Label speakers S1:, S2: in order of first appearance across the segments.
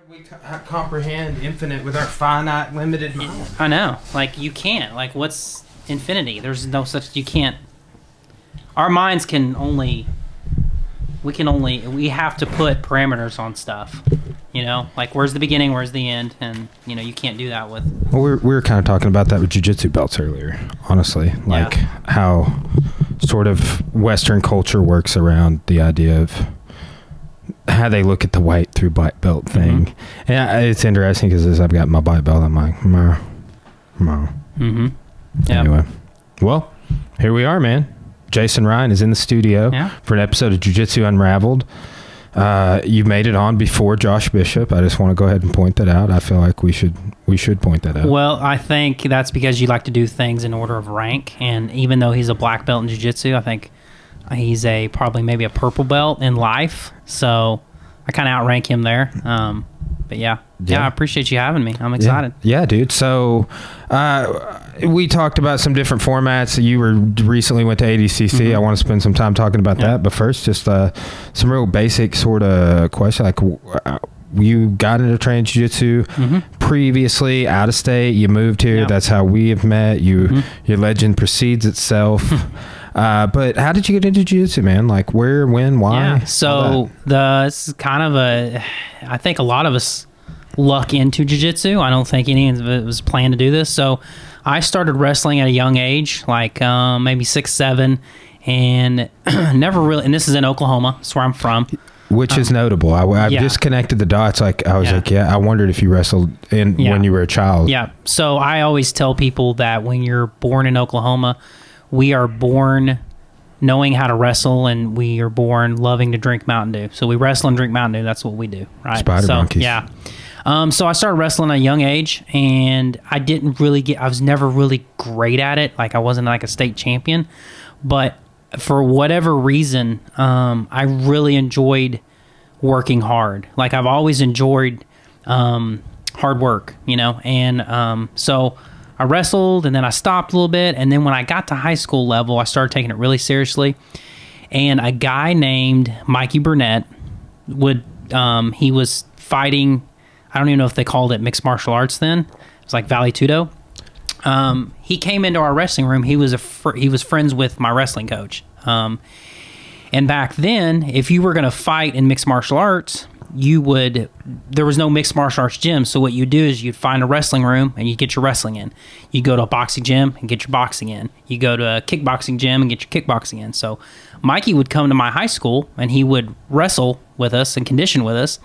S1: We comprehend infinite with our finite, limited mind.
S2: I know. Like, you can't. Like, what's infinity? There's no such... You can't... Our minds can only... We have to put parameters on stuff. You know? Like, where's the beginning, where's the end? And, you know, you can't do that with...
S1: Well, we were kind of talking about that with jiu-jitsu belts earlier, honestly. Like, how sort of Western culture works around the idea of how they look at the white through black belt thing. Mm-hmm. And it's interesting because as I've got my black belt, I'm like, meh.
S2: Mm-hmm. Yep.
S1: Anyway. Well, here we are, man. Jason Ryan is in the studio for an episode of Jiu-Jitsu Unraveled. You made it on before Josh Bishop. I just want to go ahead and point that out. I feel like we should point that out.
S2: Well, I think that's because you like to do things in order of rank. And even though he's a black belt in jiu-jitsu, I think he's probably maybe a purple belt in life. So I kind of outrank him there. But yeah, I appreciate you having me. I'm excited.
S1: Yeah, dude. So we talked about some different formats. You recently went to ADCC. Mm-hmm. I want to spend some time talking about that. But first, just some real basic sort of question. Like, you got into training jiu-jitsu previously out of state. You moved here. Yep. That's how we have met. Your legend precedes itself. But how did you get into jiu-jitsu, man? Like, where, when, why?
S2: Yeah, so this is kind of I think a lot of us luck into jiu-jitsu. I don't think any of it was planned to do this. So I started wrestling at a young age, like maybe 6, 7, and never really, and this is in Oklahoma. That's where I'm from.
S1: Which is notable. I've just connected the dots. Like, I was I wondered if you wrestled when you were a child.
S2: Yeah, so I always tell people that when you're born in Oklahoma, we are born knowing how to wrestle, and we are born loving to drink Mountain Dew. So we wrestle and drink Mountain Dew. That's what we do, right?
S1: Spider monkeys.
S2: Yeah. So I started wrestling at a young age, and I was never really great at it. Like, I wasn't like a state champion, but for whatever reason, I really enjoyed working hard. Like, I've always enjoyed hard work, you know, and so I wrestled, and then I stopped a little bit, and then when I got to high school level, I started taking it really seriously. And a guy named Mikey Burnett he was fighting. I don't even know if they called it mixed martial arts then. It was like Vale Tudo. He came into our wrestling room. He was friends with my wrestling coach. And back then, if you were going to fight in mixed martial arts, there was no mixed martial arts gym. So what you do is you'd find a wrestling room and you get your wrestling in. You go to a boxing gym and get your boxing in. You go to a kickboxing gym and get your kickboxing in. So Mikey would come to my high school and he would wrestle with us and condition with us.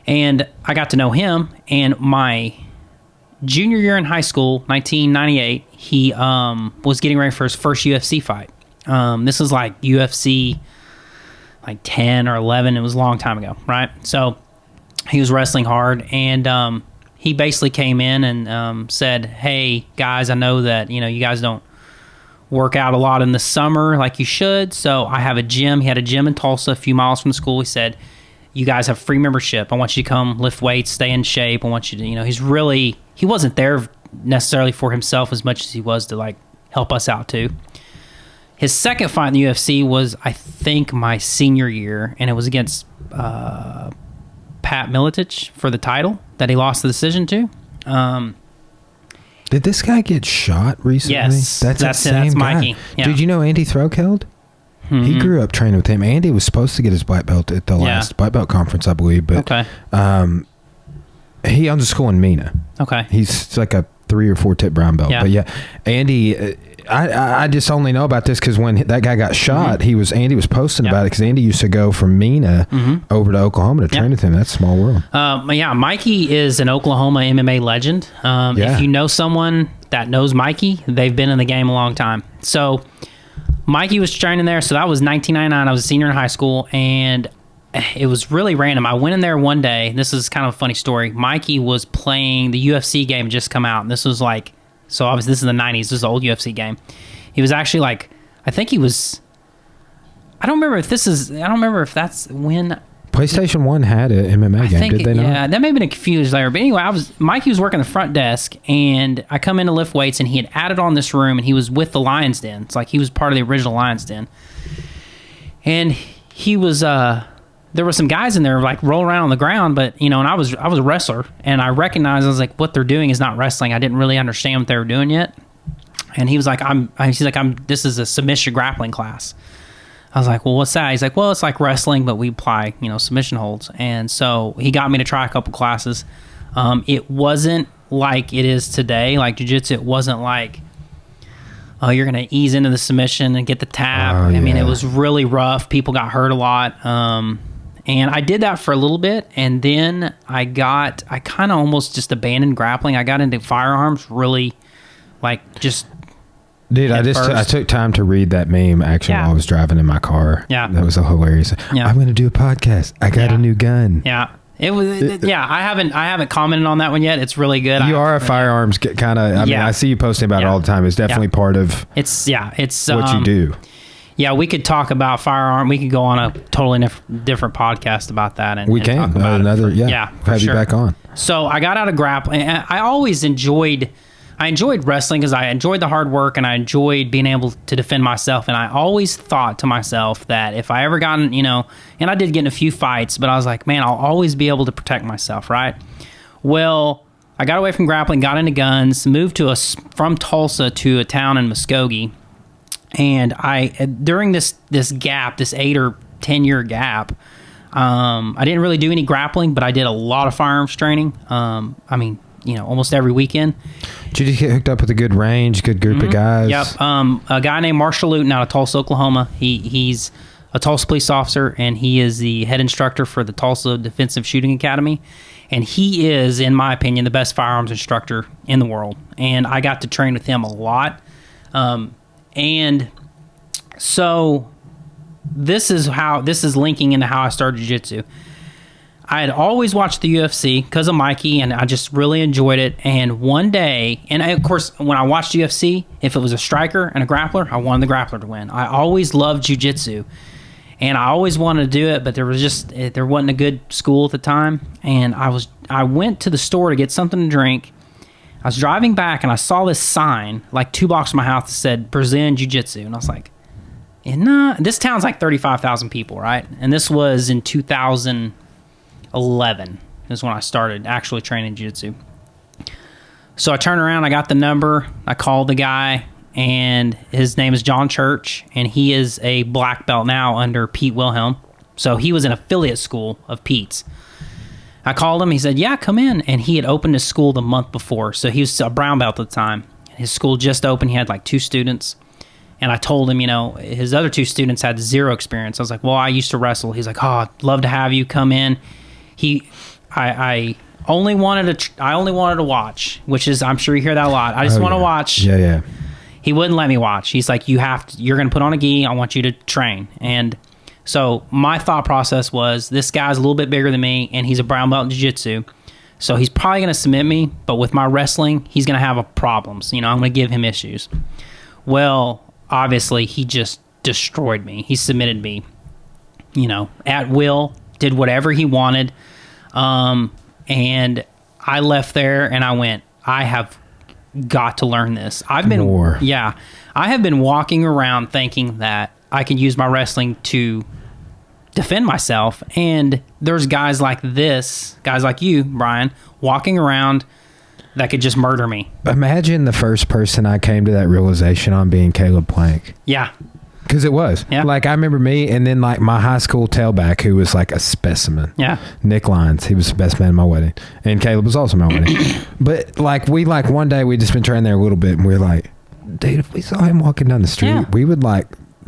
S2: And I got to know him. And my junior year in high school, 1998, he was getting ready for his first UFC fight. This is like UFC like 10 or 11. It was a long time ago, right? So he was wrestling hard, and he basically came in and said, "Hey guys, I know that you guys don't work out a lot in the summer like you should. So I have a gym." He had a gym in Tulsa, a few miles from the school. He said, "You guys have free membership. I want you to come lift weights, stay in shape. I want you to." He wasn't there necessarily for himself as much as he was to like help us out too. His second fight in the UFC was, I think, my senior year, and it was against Pat Miletich for the title that he lost the decision to.
S1: Did this guy get shot recently?
S2: Yes, that's Mikey. Yeah.
S1: Did you know Andy Throkeld? Mm-hmm. He grew up training with him. Andy was supposed to get his black belt at the last black belt conference, I believe, but he owns a school in Mena.
S2: Okay,
S1: he's like a 3 or 4 tip brown belt. Yeah. But yeah, Andy. I just only know about this because when that guy got shot, Andy was posting about it because Andy used to go from Mena over to Oklahoma to train with him. That's a small world.
S2: Mikey is an Oklahoma MMA legend. If you know someone that knows Mikey, they've been in the game a long time. So Mikey was training there. So that was 1999. I was a senior in high school, and it was really random. I went in there one day. This is kind of a funny story. Mikey was playing the UFC game had just come out, and this was like. So obviously this is the 90s. This is an old UFC game. He was actually like, I think he was, I don't remember if that's when.
S1: PlayStation 1 had an MMA game, did they not?
S2: Yeah, that may have been a confused later. But anyway, Mikey was working the front desk, and I come in to lift weights, and he had added on this room, and he was with the Lions Den. It's like he was part of the original Lions Den. And he was there were some guys in there like roll around on the ground, but and I was a wrestler, and I recognized, I was like, what they're doing is not wrestling. I didn't really understand what they were doing yet. And he was like, this is a submission grappling class. I was like, well, what's that? He's like, well, it's like wrestling, but we apply, submission holds. And so he got me to try a couple classes. It wasn't like it is today. Like jiu-jitsu, it wasn't like, oh, you're going to ease into the submission and get the tap. I mean, it was really rough. People got hurt a lot. And I did that for a little bit. And then I kind of almost just abandoned grappling. I got into firearms really, like, just...
S1: Dude, I took time to read that meme actually while I was driving in my car. Yeah. That was so hilarious. Yeah. I'm going to do a podcast. I got a new gun.
S2: Yeah. It was, I haven't commented on that one yet. It's really good.
S1: You are a firearms kind of, I mean, I see you posting about it all the time. It's definitely part of
S2: it's
S1: what you do.
S2: Yeah, we could talk about firearm. We could go on a totally different podcast about that.
S1: We can. Talk about
S2: have
S1: you back on.
S2: So I got out of grappling. I always enjoyed wrestling because I enjoyed the hard work and I enjoyed being able to defend myself. And I always thought to myself that if I ever gotten, and I did get in a few fights, but I was like, man, I'll always be able to protect myself, right? Well, I got away from grappling, got into guns, moved from Tulsa to a town in Muskogee. And during this gap, this 8 or 10 year gap, I didn't really do any grappling, but I did a lot of firearms training. Almost every weekend.
S1: Did you get hooked up with a good range, good group of guys?
S2: Yep. A guy named Marshall Luton out of Tulsa, Oklahoma. He's a Tulsa police officer, and he is the head instructor for the Tulsa Defensive Shooting Academy. And he is, in my opinion, the best firearms instructor in the world. And I got to train with him a lot. And so this is linking into how I started jiu-jitsu. I had always watched the UFC because of Mikey, and I just really enjoyed it. And one day, of course, when I watched UFC, if it was a striker and a grappler, I wanted the grappler to win. I always loved jiu-jitsu, and I always wanted to do it, but there wasn't a good school at the time. And I went to the store to get something to drink. I was driving back, and I saw this sign like 2 blocks from my house that said Brazilian Jiu-Jitsu, and I was like, this town's like 35,000 people, right? And this was in 2011 is when I started actually training jiu-jitsu. So I turned around, I got the number, I called the guy, and his name is John Church, and he is a black belt now under Pete Wilhelm. So he was an affiliate school of Pete's. I called him, he said, yeah, come in. And he had opened his school the month before. So he was a brown belt at the time. His school just opened, he had like 2 students. And I told him, his other 2 students had 0 experience. I was like, well, I used to wrestle. He's like, oh, I'd love to have you come in. I only wanted to watch, which is, I'm sure you hear that a lot. I just want to watch.
S1: Yeah.
S2: He wouldn't let me watch. He's like, you're going to put on a gi. I want you to train. And so my thought process was, this guy's a little bit bigger than me, and he's a brown belt in jiu-jitsu. So he's probably going to submit me, but with my wrestling, he's going to have problems. I'm going to give him issues. Well, obviously, he just destroyed me. He submitted me, at will, did whatever he wanted. And I left there and I went, I have got to learn this. I have been walking around thinking that I can use my wrestling to defend myself. And there's guys like you, Brian, walking around that could just murder me.
S1: Imagine the first person I came to that realization on being Caleb Plank.
S2: Yeah.
S1: Because it was.
S2: Yeah.
S1: Like, I remember me, and then, like, my high school tailback, who was, like, a specimen.
S2: Yeah.
S1: Nick Lyons. He was the best man at my wedding. And Caleb was also my wedding. But, like, one day, we'd just been training there a little bit, and we were like, dude, if we saw him walking down the street, we would, like,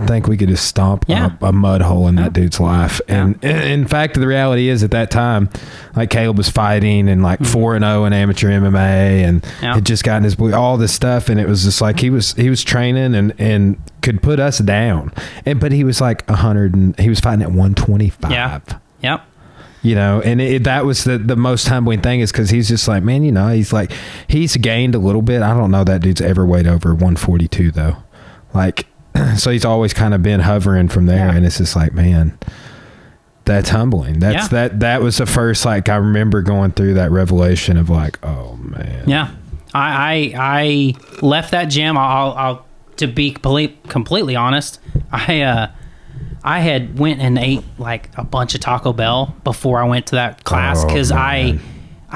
S1: think we could just stomp a mud hole in that dude's life. And in fact, the reality is, at that time, like, Caleb was fighting and like 4-0 in amateur MMA and had just gotten his all this stuff, and it was just like he was training and could put us down. But he was like 100 and he was fighting at 125.
S2: Yep.
S1: And that was the most humbling thing, is because he's just like, man, he's gained a little bit. I don't know that dude's ever weighed over 142 though. Like, so he's always kind of been hovering from there, and it's just like, man, that's humbling. That was the first, like, I remember going through that revelation of like, oh man.
S2: Yeah, I left that gym. I'll to be completely honest, I I had went and ate like a bunch of Taco Bell before I went to that class, because I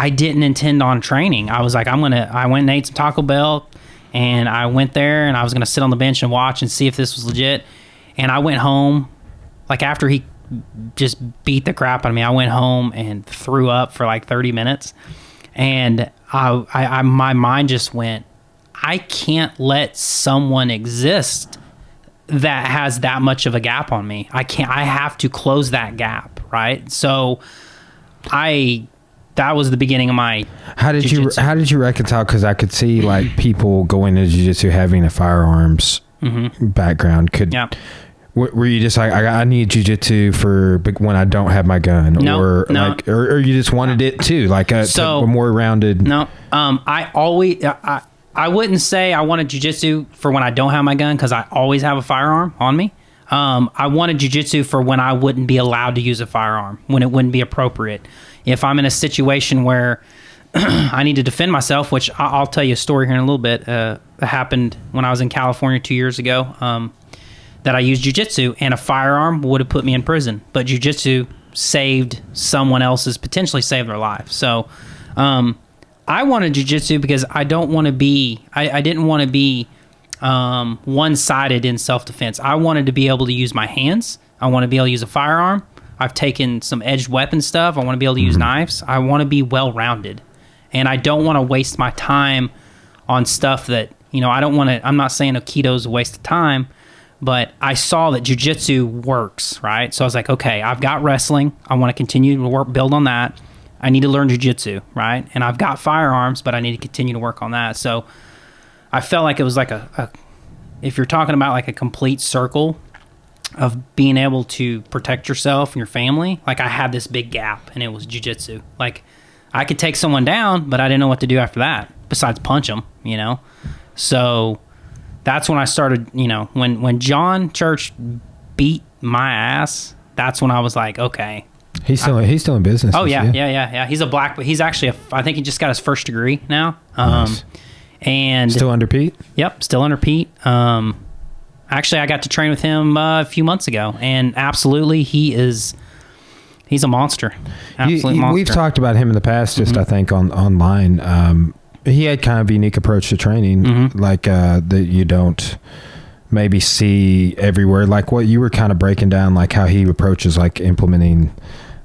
S2: didn't intend on training. I was like, I went and ate some Taco Bell, and I went there and I was going to sit on the bench and watch and see if this was legit. And I went home, like after he just beat the crap out of me, I went home and threw up for like 30 minutes. And my mind just went, I can't let someone exist that has that much of a gap on me. I have to close that gap, right? So that was the beginning of my jiu-jitsu.
S1: How did you reconcile? Because I could see like people going into jiu-jitsu having a firearms background. Were you just like, I need jiu-jitsu for when I don't have my gun, or you just wanted it too, like a more rounded?
S2: No, I wouldn't say I wanted jiu-jitsu for when I don't have my gun, because I always have a firearm on me. I wanted jiu-jitsu for when I wouldn't be allowed to use a firearm, when it wouldn't be appropriate. If I'm in a situation where I need to defend myself, which I'll tell you a story here in a little bit. It happened when I was in California 2 years ago, that I used jiu-jitsu, and a firearm would have put me in prison. But jiu-jitsu saved someone else's, potentially saved their life. So I wanted jiu-jitsu because I didn't want to be one-sided in self-defense. I wanted to be able to use my hands. I want to be able to use a firearm. I've taken some edged weapon stuff. I want to be able to use knives. I want to be well-rounded. And I don't want to waste my time on stuff that, I don't want to, I'm not saying Aikido's a waste of time, but I saw that jiu-jitsu works, right? So I was like, okay, I've got wrestling. I want to continue to build on that. I need to learn jiu-jitsu, right? And I've got firearms, but I need to continue to work on that. So I felt like it was like if you're talking about like a complete circle of being able to protect yourself and your family, like I had this big gap, and it was jiu-jitsu. Like I could take someone down, but I didn't know what to do after that besides punch them, So that's when I started, when John Church beat my ass, that's when I was like, okay.
S1: He's still in business.
S2: Oh yeah. He's a black, but he's actually I think he just got his first degree now.
S1: Nice.
S2: And
S1: still under Pete?
S2: Yep, still under Pete. Actually, I got to train with him a few months ago, and absolutely, he's a monster. Absolute monster.
S1: We've talked about him in the past, just I think online. He had kind of a unique approach to training, like that you don't maybe see everywhere. Like what you were kind of breaking down, like how he approaches like implementing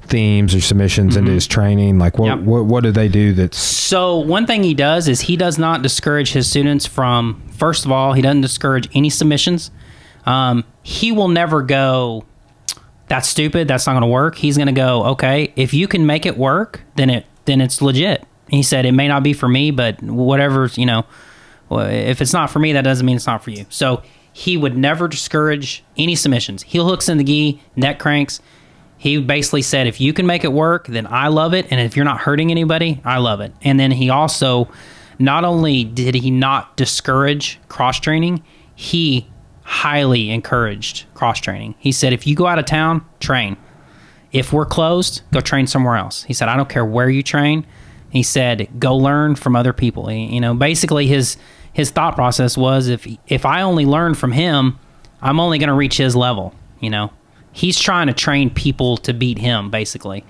S1: themes or submissions into his training. Like what do they do
S2: So one thing he does is he does not discourage his students from, first of all, he doesn't discourage any submissions. He will never go, that's stupid, that's not going to work. He's going to go, okay, if you can make it work, then it's legit. He said, it may not be for me, but whatever, if it's not for me, that doesn't mean it's not for you. So he would never discourage any submissions. Heel hooks in the gi, neck cranks. He basically said, if you can make it work, then I love it. And if you're not hurting anybody, I love it. And then he also, not only did he not discourage cross-training, he highly encouraged cross-training. He said, if you go out of town, train. If we're closed, go train somewhere else. He said, I don't care where you train. He said, go learn from other people. Basically his thought process was, if I only learn from him, I'm only going to reach his level, He's trying to train people to beat him, basically,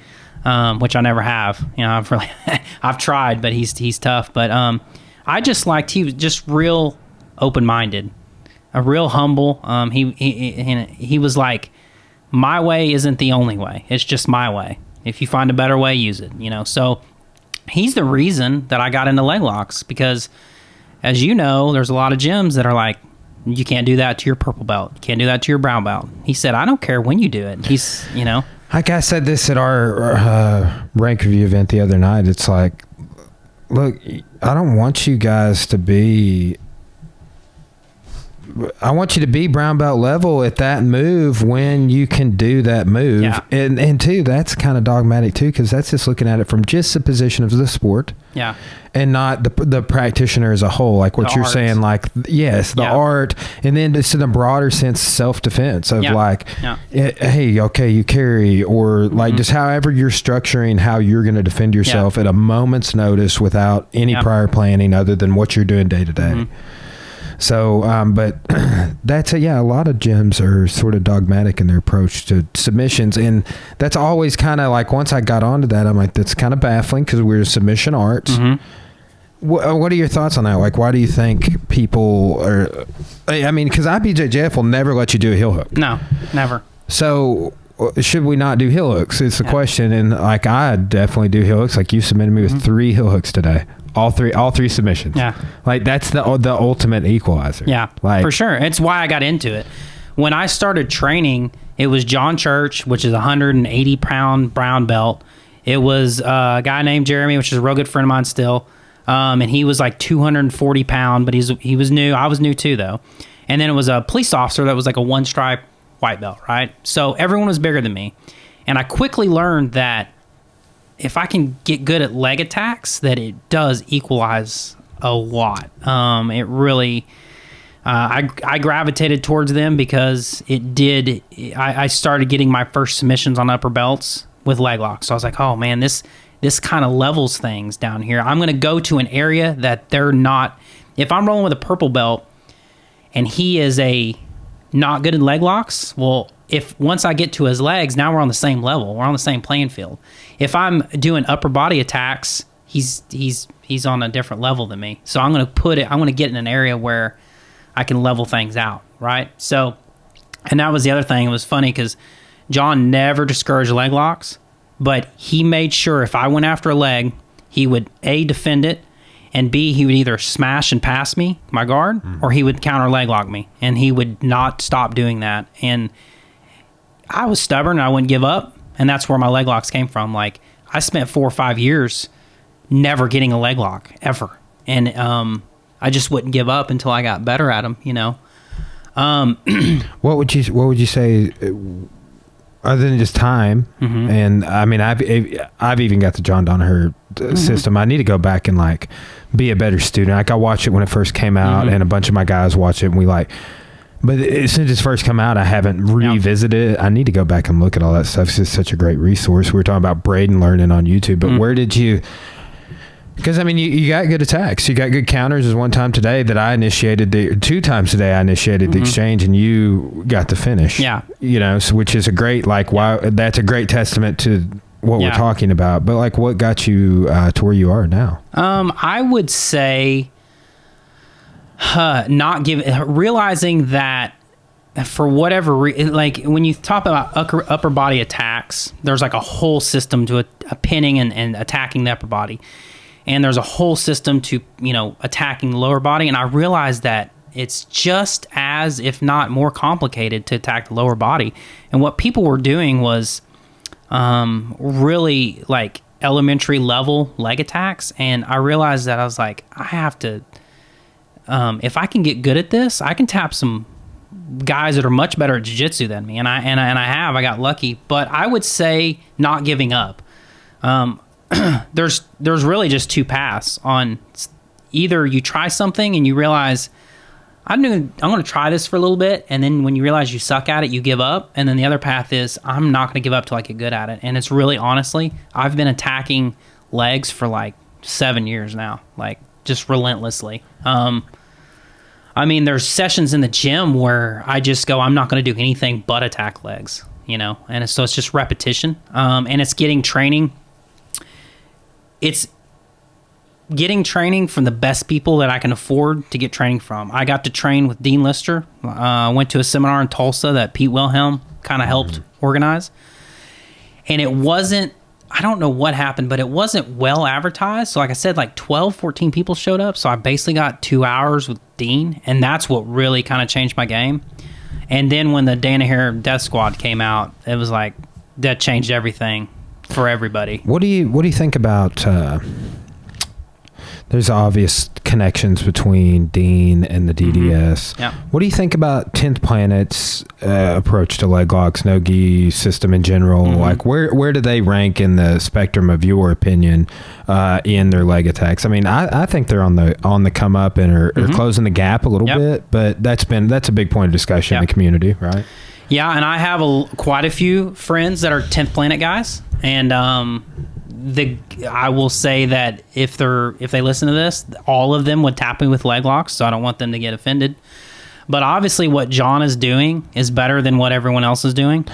S2: which I never have. I've tried, but he's tough. But I just liked, he was just real open-minded, a real humble. He was like, my way isn't the only way. It's just my way. If you find a better way, use it. So he's the reason that I got into leg locks, because, as you know, there's a lot of gyms that are like, you can't do that to your purple belt. You can't do that to your brown belt. He said, I don't care when you do it. Like
S1: I said this at our rank review event the other night. It's like, look, I don't want you guys to be... I want you to be brown belt level at that move when you can do that move.
S2: Yeah.
S1: And two, that's kind of dogmatic too, because that's just looking at it from just the position of the sport.
S2: Yeah.
S1: And not the practitioner as a whole, like what you're saying, like, yes, the art, and then just in a broader sense, self-defense of hey, okay, you carry, or like just however you're structuring how you're going to defend yourself at a moment's notice without any prior planning other than what you're doing day to day. So, but that's a lot of gyms are sort of dogmatic in their approach to submissions. And that's always kind of like, once I got onto that, I'm like, that's kind of baffling because we're submission arts.
S2: Mm-hmm.
S1: What are your thoughts on that? Like, why do you think people are, I mean, because IBJJF will never let you do a heel hook.
S2: No, never.
S1: So should we not do heel hooks? It's the question. And like, I definitely do heel hooks. Like, you submitted me with 3 heel hooks today. All three submissions.
S2: Yeah.
S1: Like, that's the ultimate equalizer.
S2: Yeah,
S1: like,
S2: for sure. It's why I got into it. When I started training, it was John Church, which is a 180-pound brown belt. It was a guy named Jeremy, which is a real good friend of mine still. And he was like 240 pound, but he was new. I was new too, though. And then it was a police officer that was like a 1-stripe white belt, right? So everyone was bigger than me. And I quickly learned that if I can get good at leg attacks, that it does equalize a lot. It really, I gravitated towards them because it did. I started getting my first submissions on upper belts with leg locks. So I was like, oh man, this kind of levels things down here. I'm going to go to an area that they're not. If I'm rolling with a purple belt and he is not good in leg locks, well, if once I get to his legs, now we're on the same level. We're on the same playing field. If I'm doing upper body attacks, he's on a different level than me. So I'm going to get in an area where I can level things out, right? So, and that was the other thing. It was funny because John never discouraged leg locks, but he made sure if I went after a leg, he would A, defend it, and B, he would either smash and pass me, my guard, or he would counter leg lock me, and he would not stop doing that. And I was stubborn, and I wouldn't give up, and that's where my leg locks came from. Like, I spent 4 or 5 years never getting a leg lock, ever. And I just wouldn't give up until I got better at them, you know.
S1: What would you say, other than just time? And I mean, I've even got the John Danaher system. I need to go back and like be a better student. Like, I watched it when it first came out, and a bunch of my guys watched it, and we like. But since it's first come out, I haven't revisited it. I need to go back and look at all that stuff. It's just such a great resource. We were talking about Braden learning on YouTube, but where did you? Because I mean, you got good attacks. You got good counters. There's one time today that I initiated 2 times today I initiated the exchange, and you got the finish.
S2: Yeah,
S1: you know, so, which is a great that's a great testament to what we're talking about. But like, what got you to where you are now?
S2: I would say realizing that for whatever reason, like when you talk about upper body attacks, there's like a whole system to a pinning and attacking the upper body. And there's a whole system to, attacking the lower body. And I realized that it's just as, if not more complicated to attack the lower body. And what people were doing was really like elementary level leg attacks. And I realized that I was like, I have to, if I can get good at this, I can tap some guys that are much better at jiu-jitsu than me. And I got lucky. But I would say not giving up. There's really just 2 paths on. Either you try something and you realize I'm going to try this for a little bit, and then when you realize you suck at it, you give up. And then the other path is I'm not going to give up till I get good at it. And it's really, honestly, I've been attacking legs for like 7 years now, like just relentlessly. I mean, there's sessions in the gym where I just go, I'm not going to do anything but attack legs, and so it's just repetition. And it's getting training. It's getting training from the best people that I can afford to get training from. I got to train with Dean Lister. Went to a seminar in Tulsa that Pete Wilhelm kind of helped organize. And it wasn't, I don't know what happened, but it wasn't well advertised. So like I said, like 12, 14 people showed up. So I basically got 2 hours with Dean. And that's what really kind of changed my game. And then when the Danaher Death Squad came out, it was like, that changed everything for everybody. What do
S1: you think about there's obvious connections between Dean and the DDS.
S2: Yeah.
S1: What do you think about 10th Planet's approach to leg locks, no-gi system in general? Like, where do they rank in the spectrum of your opinion in their leg attacks? I mean, I think they're on the come up and are closing the gap a little bit, but that's a big point of discussion in the community, right?
S2: Yeah, and I have quite a few friends that are 10th Planet guys, and I will say that if they listen to this, all of them would tap me with leg locks, so I don't want them to get offended. But obviously what John is doing is better than what everyone else is doing.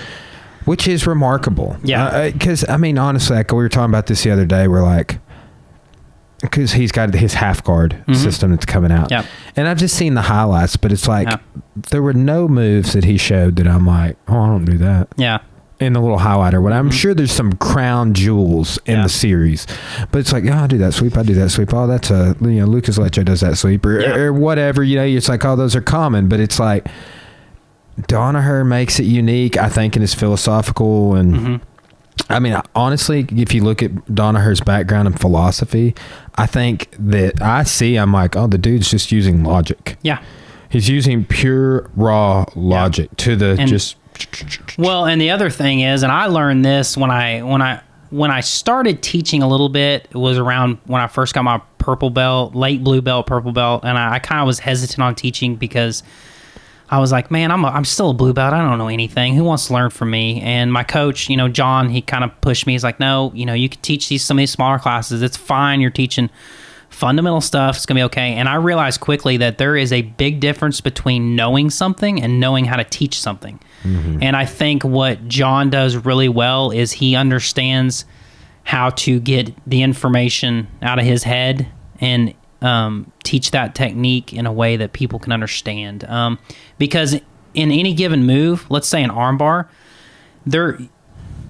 S1: Which is remarkable.
S2: Yeah.
S1: Because, I mean, honestly, like we were talking about this the other day, we're like, because he's got his half guard system that's coming out.
S2: Yep.
S1: And I've just seen the highlights, but it's like, there were no moves that he showed that I'm like, oh, I don't do that.
S2: Yeah.
S1: In the little highlighter. When I'm sure there's some crown jewels in the series, but it's like, oh, I do that sweep. Oh, that's Lucas Leche does that sweep or whatever, it's like, oh, those are common, but it's like Danaher makes it unique, I think, and it's philosophical. And I mean, honestly, if you look at Danaher's background and philosophy, I think that I'm like, oh, the dude's just using logic.
S2: Yeah.
S1: He's using pure raw logic to the Well,
S2: and the other thing is, and I learned this when I started teaching a little bit, it was around when I first got my purple belt, late blue belt, purple belt, and I kind of was hesitant on teaching because I was like, man, I'm still a blue belt. I don't know anything. Who wants to learn from me? And my coach, John, he kind of pushed me. He's like, no, you can teach some of these smaller classes. It's fine. You're teaching fundamental stuff. It's going to be okay. And I realized quickly that there is a big difference between knowing something and knowing how to teach something. And I think what John does really well is he understands how to get the information out of his head and teach that technique in a way that people can understand. Because in any given move, let's say an armbar,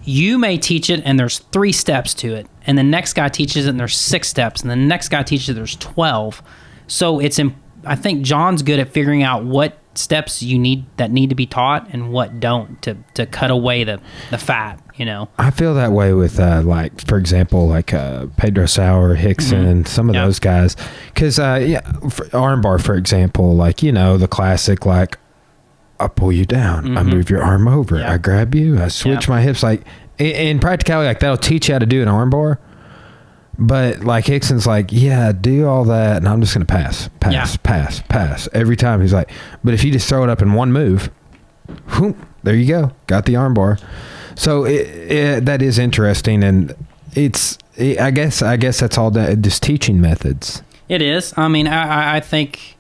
S2: you may teach it and there's 3 steps to it, and the next guy teaches it and there's 6 steps, and the next guy teaches it there's 12. So I think John's good at figuring out what steps need to be taught and what don't to cut away the fat.
S1: I feel that way with like, for example, like Pedro Sauer, Hickson, some of those guys, because armbar, for example, like the classic, like I pull you down, I move your arm over, I grab you, I switch my hips, like in practicality, like that'll teach you how to do an armbar. But like Hickson's like, yeah, do all that, and I'm just gonna pass every time. He's like, but if you just throw it up in one move, whoop, there you go, got the armbar. So that is interesting, and I guess that's all that, just teaching methods.
S2: It is. I mean, I think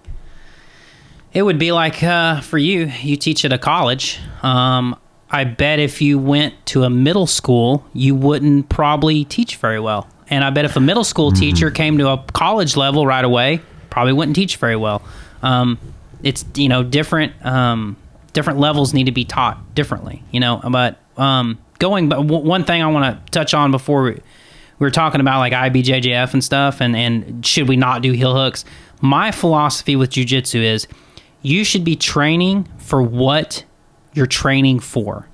S2: it would be like for you teach at a college. I bet if you went to a middle school, you wouldn't probably teach very well. And I bet if a middle school teacher came to a college level right away, probably wouldn't teach very well. It's different levels need to be taught differently. But one thing I want to touch on before we were talking about like IBJJF and stuff, and should we not do heel hooks? My philosophy with jiu-jitsu is you should be training for what you're training for.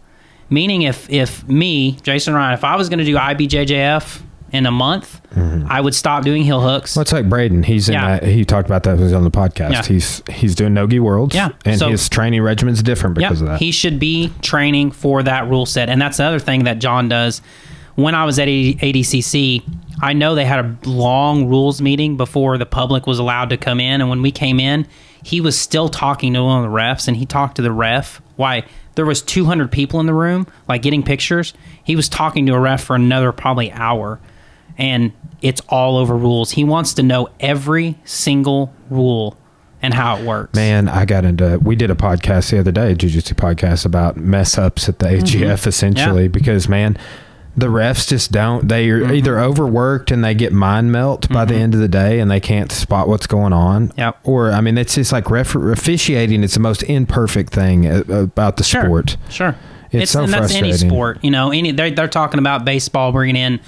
S2: Meaning, if me, Jason Ryan, if I was going to do IBJJF in a month, I would stop doing heel hooks.
S1: Well, it's like Braden. He's in that. He talked about that when he was on the podcast. Yeah. He's doing Nogi Worlds. Yeah. And his training regimen's different because of that.
S2: He should be training for that rule set. And that's the other thing that John does. When I was at ADCC, I know they had a long rules meeting before the public was allowed to come in. And when we came in, he was still talking to one of the refs, and he talked to the ref. Why? There was 200 people in the room, like getting pictures. He was talking to a ref for another probably hour. And it's all over rules. He wants to know every single rule and how it works.
S1: Man, we did a podcast the other day, a jiu-jitsu podcast, about mess ups at the AGF essentially, because man, the refs just they're either overworked and they get mind melt by the end of the day and they can't spot what's going on.
S2: Yep.
S1: Or, I mean, it's just like officiating. It's the most imperfect thing about the sport.
S2: Sure.
S1: It's so
S2: and that's
S1: frustrating.
S2: any sport. They're talking about baseball bringing in,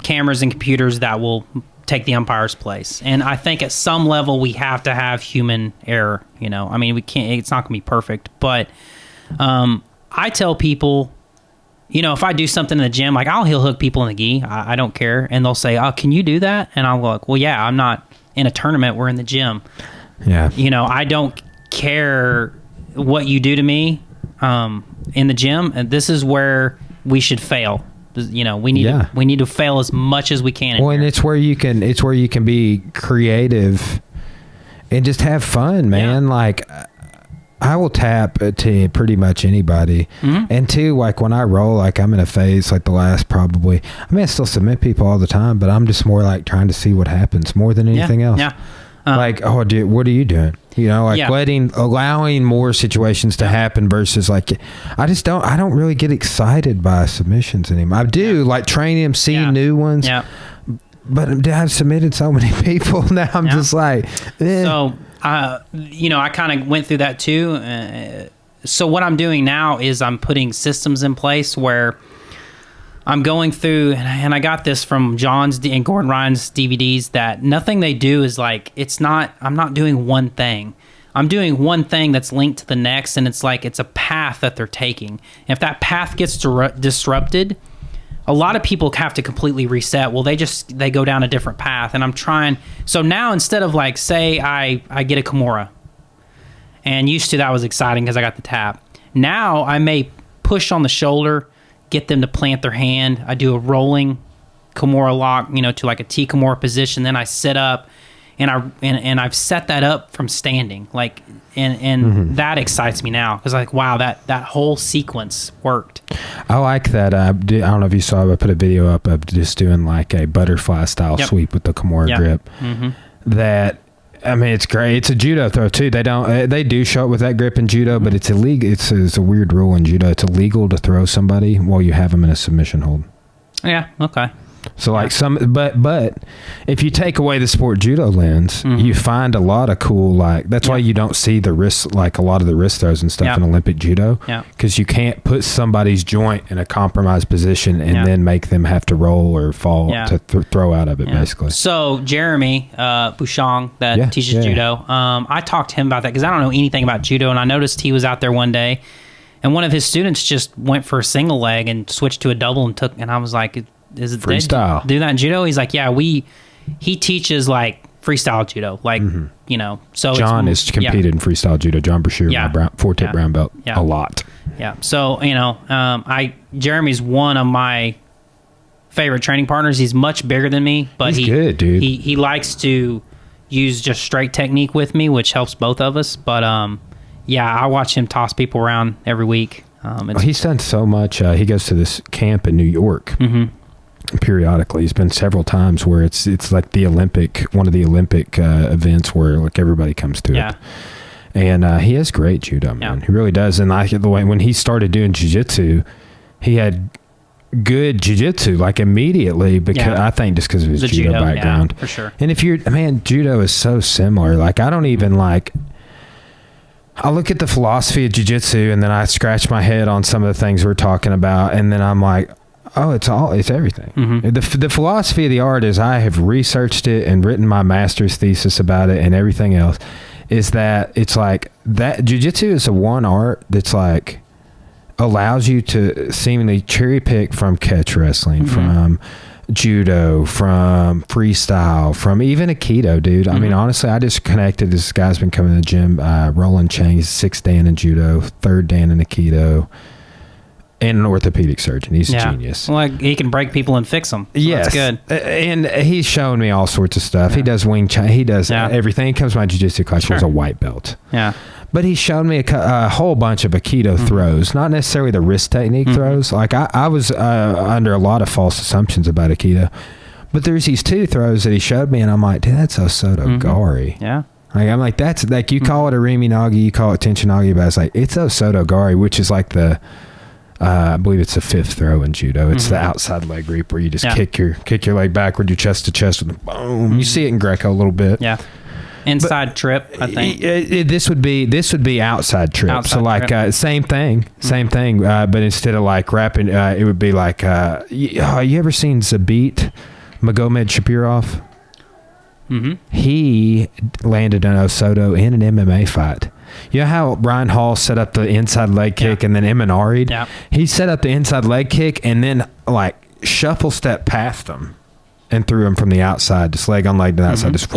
S2: cameras and computers that will take the umpire's place. And I think at some level we have to have human error. I mean, we can't. It's not going to be perfect, but I tell people, if I do something in the gym, like I'll heel hook people in the gi, I don't care, and they'll say, "Oh, can you do that?" And I'll go like, "Well, yeah, I'm not in a tournament. We're in the gym.
S1: Yeah,
S2: I don't care what you do to me in the gym, and this is where we should fail." We need to fail as much as we can.
S1: Well, and it's where you can be creative and just have fun, man. Yeah. Like I will tap to pretty much anybody. And two, like when I roll, like I'm in a phase like the last probably, I mean, I still submit people all the time, but I'm just more like trying to see what happens more than anything else.
S2: Yeah.
S1: Like, oh, dude, what are you doing? You know, like
S2: Yeah.
S1: allowing more situations to happen versus like, I don't really get excited by submissions anymore. I do like training them, seeing new ones.
S2: Yeah.
S1: But I've submitted so many people now. I'm just like, eh.
S2: So, you know, I kind of went through that too. So what I'm doing now is I'm putting systems in place where I'm going through, and I got this from John's and Gordon Ryan's DVDs, that nothing they do is like, I'm not doing one thing. I'm doing one thing that's linked to the next, and it's like, it's a path that they're taking. And if that path gets disrupted, a lot of people have to completely reset. Well, they go down a different path, and I'm trying. So now instead of like, say I get a Kimura, and used to that was exciting because I got the tap. Now I may push on the shoulder, get them to plant their hand. I do a rolling Kimura lock, you know, to like a T Kimura position. Then I sit up, and I've set that up from standing, like, and that excites me now because like, wow, that whole sequence worked.
S1: I like that. I don't know if you saw, I put a video up of just doing like a butterfly style sweep with the Kimura grip. That, I mean, it's great. It's a judo throw too. They do show up with that grip in judo, but it's illegal. It's a weird rule in judo. It's illegal to throw somebody while you have them in a submission hold.
S2: Yeah. Okay.
S1: So like but if you take away the sport judo lens, you find a lot of cool, like, that's why you don't see the wrist, like a lot of the wrist throws and stuff in Olympic judo, because you can't put somebody's joint in a compromised position and then make them have to roll or fall to throw out of it, basically.
S2: So Jeremy Bouchon that teaches judo, I talked to him about that because I don't know anything about judo, and I noticed he was out there one day, and one of his students just went for a single leg and switched to a double and I was like, is it
S1: freestyle?
S2: Do that in judo? He's like, yeah, he teaches like freestyle judo, like you know. So
S1: John has competed in freestyle judo. John Brashear, my four-tip brown belt, a lot.
S2: Yeah. So you know, Jeremy's one of my favorite training partners. He's much bigger than me, but
S1: he's good, dude.
S2: He likes to use just straight technique with me, which helps both of us. But I watch him toss people around every week.
S1: He's done so much. He goes to this camp in New York. Periodically, he's been several times where it's like one of the Olympic events where like everybody comes to it. And he has great judo, man. He really does. And the way when he started doing jiu-jitsu, he had good jiu-jitsu like immediately, because I think just because of his judo background,
S2: for sure.
S1: And if judo is so similar. Like, I don't even like. I look at the philosophy of jiu-jitsu and then I scratch my head on some of the things we're talking about, and then I'm like, oh, it's everything. The philosophy of the art is, I have researched it and written my master's thesis about it and everything else, is that it's like that jiu-jitsu is a one art that's like allows you to seemingly cherry pick from catch wrestling, from judo, from freestyle, from even Aikido, dude. I mean, honestly, I just connected. This guy's been coming to the gym, Roland Chang. He's 6th Dan in judo, 3rd Dan in Aikido, and an orthopedic surgeon. He's a genius.
S2: Like, he can break people and fix them. So
S1: yes.
S2: That's good.
S1: And he's shown me all sorts of stuff. He does Wing Chun. He does everything. He comes to my jiu-jitsu class. He was a white belt.
S2: Yeah.
S1: But he showed me a whole bunch of Aikido throws, not necessarily the wrist technique throws. Like, I was under a lot of false assumptions about Aikido. But there's these 2 throws that he showed me, and I'm like, dude, that's Osoto Gari.
S2: Yeah.
S1: Like, I'm like, that's like, you call it a Rimi Nagi, you call it Tenchin Nagi, but it's like, it's Osoto Gari, which is like the, I believe it's the 5th throw in judo. It's the outside leg reap where you just kick your leg backward, your chest to chest with a boom. You see it in Greco a little bit.
S2: Yeah. Inside trip, I think.
S1: This would be outside trip.
S2: Outside
S1: so like
S2: trip.
S1: same thing. But instead of like wrapping, it would be like you ever seen Zabit Magomed Shapirov? He landed an Osoto in an MMA fight. You know how Ryan Hall set up the inside leg kick and then Eminari'd?
S2: Yeah.
S1: He set up the inside leg kick and then like shuffle step past him and threw him from the outside, just leg on leg to the outside. Just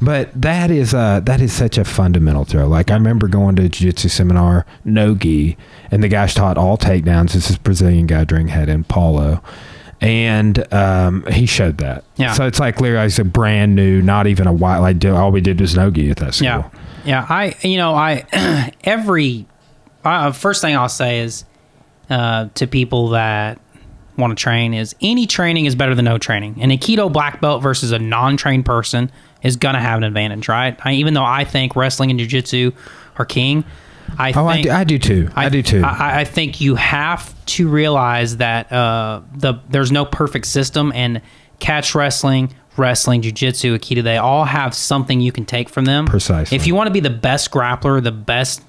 S1: But that is such a fundamental throw. Like, I remember going to a jiu-jitsu seminar, no gi, and the guy taught all takedowns. This is Brazilian guy during head in Paulo. And he showed that.
S2: Yeah.
S1: So it's like literally it's a brand new, not even a white, like all we did was no gi at that school.
S2: Yeah. Yeah, I every first thing I'll say is to people that want to train is any training is better than no training. And a keto black belt versus a non-trained person is gonna have an advantage, right? Even though I think wrestling and jiu-jitsu are king, I
S1: do too.
S2: I think you have to realize that there's no perfect system, and catch wrestling, jiu-jitsu, aikido, they all have something you can take from them.
S1: Precisely.
S2: If you want to be the best grappler, the best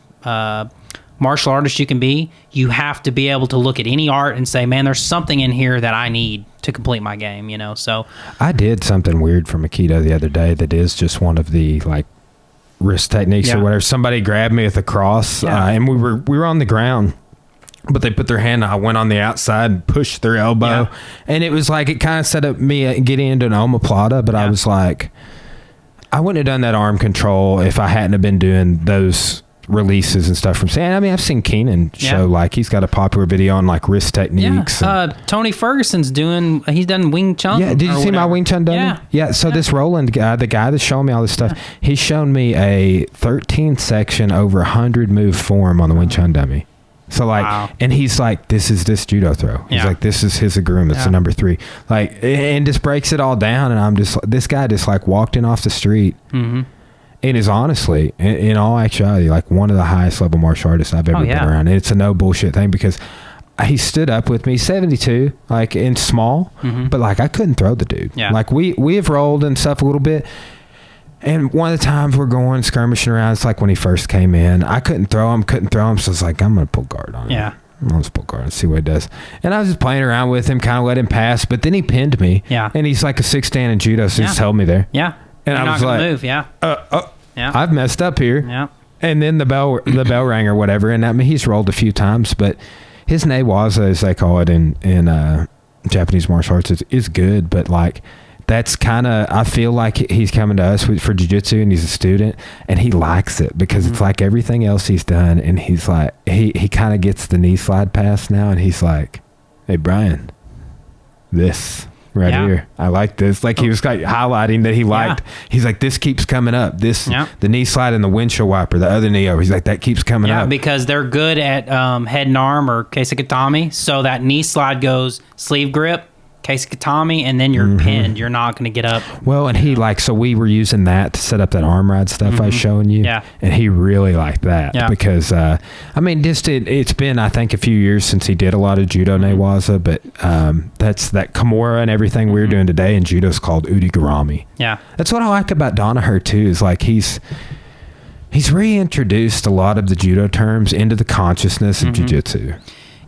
S2: martial artist you can be, you have to be able to look at any art and say, man, there's something in here that I need to complete my game, you know? So
S1: I did something weird from aikido the other day that is just one of the like wrist techniques or whatever. Somebody grabbed me with a cross and we were on the ground, but they put their hand, I went on the outside and pushed their elbow, and it was like, it kind of set up me getting into an omoplata, but I was like, I wouldn't have done that arm control if I hadn't have been doing those releases and stuff from Sam. I mean, I've seen Keenan show, like, he's got a popular video on like wrist techniques.
S2: Tony Ferguson's he's done Wing Chun.
S1: Yeah, did you see my Wing Chun dummy? Yeah, so this Roland guy, the guy that's showing me all this stuff, he's shown me a 13 section over 100 move form on the Wing Chun dummy. So like, and he's like, this is this judo throw. He's like, this is his aguruma. It's the number 3. Like, and just breaks it all down. And I'm just, this guy just like walked in off the street. Mm-hmm. It is honestly, in all actuality, like one of the highest level martial artists I've ever been around. And it's a no bullshit thing because he stood up with me, 72, like in small, but like I couldn't throw the dude. Yeah. Like we have rolled and stuff a little bit. And one of the times we're going skirmishing around, it's like when he first came in, I couldn't throw him. So I was like, I'm going to pull guard on him. Yeah. I'm going to pull guard and see what he does. And I was just playing around with him, kind of let him pass, but then he pinned me. Yeah. And he's like a 6 dan in judo, so he just held me there.
S2: Yeah.
S1: And I was like,
S2: move.
S1: I've messed up here. Yeah. And then the bell rang or whatever. And I mean, he's rolled a few times, but his newaza, as they call it in Japanese martial arts, is good. But like, that's kind of, I feel like he's coming to us for jiu-jitsu, and he's a student, and he likes it because it's like everything else he's done. And he's like, he kind of gets the knee slide pass now. And he's like, hey, Brian, this right here, I like this. Like he was like highlighting that he liked. He's like, this keeps coming up. This the knee slide and the windshield wiper, the other knee over. He's like, that keeps coming up
S2: because they're good at head and arm or keisakatami. So that knee slide goes sleeve grip, keisakatami, and then you're pinned. You're not going to get up.
S1: Well, and he so we were using that to set up that arm ride stuff I was showing you. Yeah. And he really liked that because, I mean, just it's been, I think, a few years since he did a lot of judo newaza, but that's that Kimura and everything we're doing today in judo's called udigarami. Yeah. That's what I like about Danaher, too, is like he's reintroduced a lot of the judo terms into the consciousness of jiu-jitsu.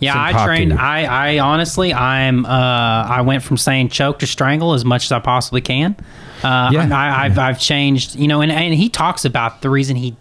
S2: Yeah, I trained. I honestly, I went from saying choke to strangle as much as I possibly can. I've changed, you know, and he talks about the reason he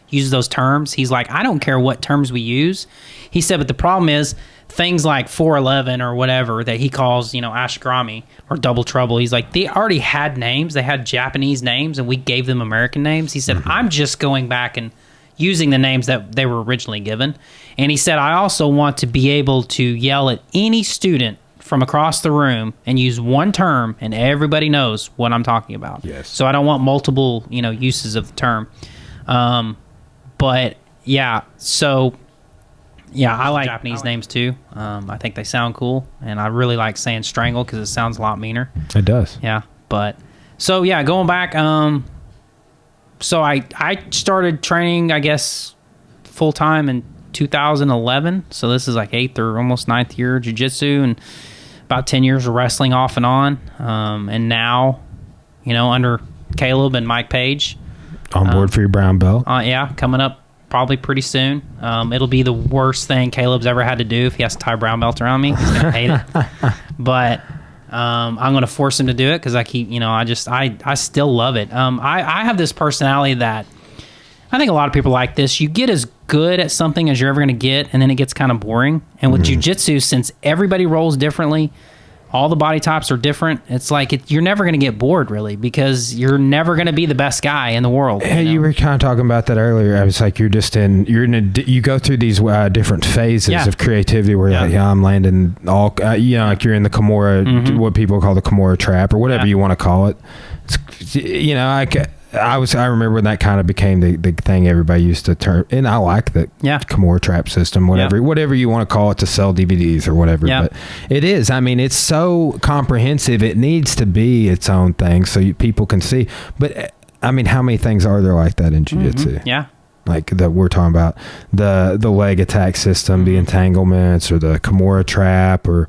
S2: uses those terms. He's like, I don't care what terms we use. He said, but the problem is things like 411 or whatever that he calls, you know, ashigarami or double trouble. He's like, they already had names. They had Japanese names, and we gave them American names. He said, I'm just going back and using the names that they were originally given. And he said, I also want to be able to yell at any student from across the room and use one term and everybody knows what I'm talking about. Yes. So I don't want multiple, you know, uses of the term. But yeah, so yeah, I like Japanese names too. I think they sound cool, and I really like saying strangle because it sounds a lot meaner.
S1: It does.
S2: Yeah, but so yeah, going back, so I started training, I guess, full time in 2011. So this is like 8th or almost 9th year of jiu-jitsu, and about 10 years of wrestling off and on. And now, you know, under Caleb and Mike Page.
S1: On board for your brown belt.
S2: Yeah, coming up probably pretty soon. It'll be the worst thing Caleb's ever had to do if he has to tie a brown belt around me. He's going to hate it. But I'm going to force him to do it because I keep, you know, I still love it. I have this personality that I think a lot of people like this. You get as good at something as you're ever going to get, and then it gets kind of boring. And with jiu-jitsu, since everybody rolls differently, all the body types are different. It's like you're never going to get bored, really, because you're never going to be the best guy in the world.
S1: Hey, you were kind of talking about that earlier. I was like, you go through these different phases of creativity where you're like, I'm landing all, you know, like you're in the Kimura, what people call the Kimura trap or whatever you want to call it. It's, you know, I remember when that kind of became the thing everybody used to turn, and I like the Kimura trap system, whatever you want to call it, to sell DVDs or whatever. But it is. I mean, it's so comprehensive. It needs to be its own thing so people can see. But I mean, how many things are there like that in jiu-jitsu?
S2: Yeah.
S1: Like that we're talking about, the leg attack system, the entanglements, or the Kimura trap, or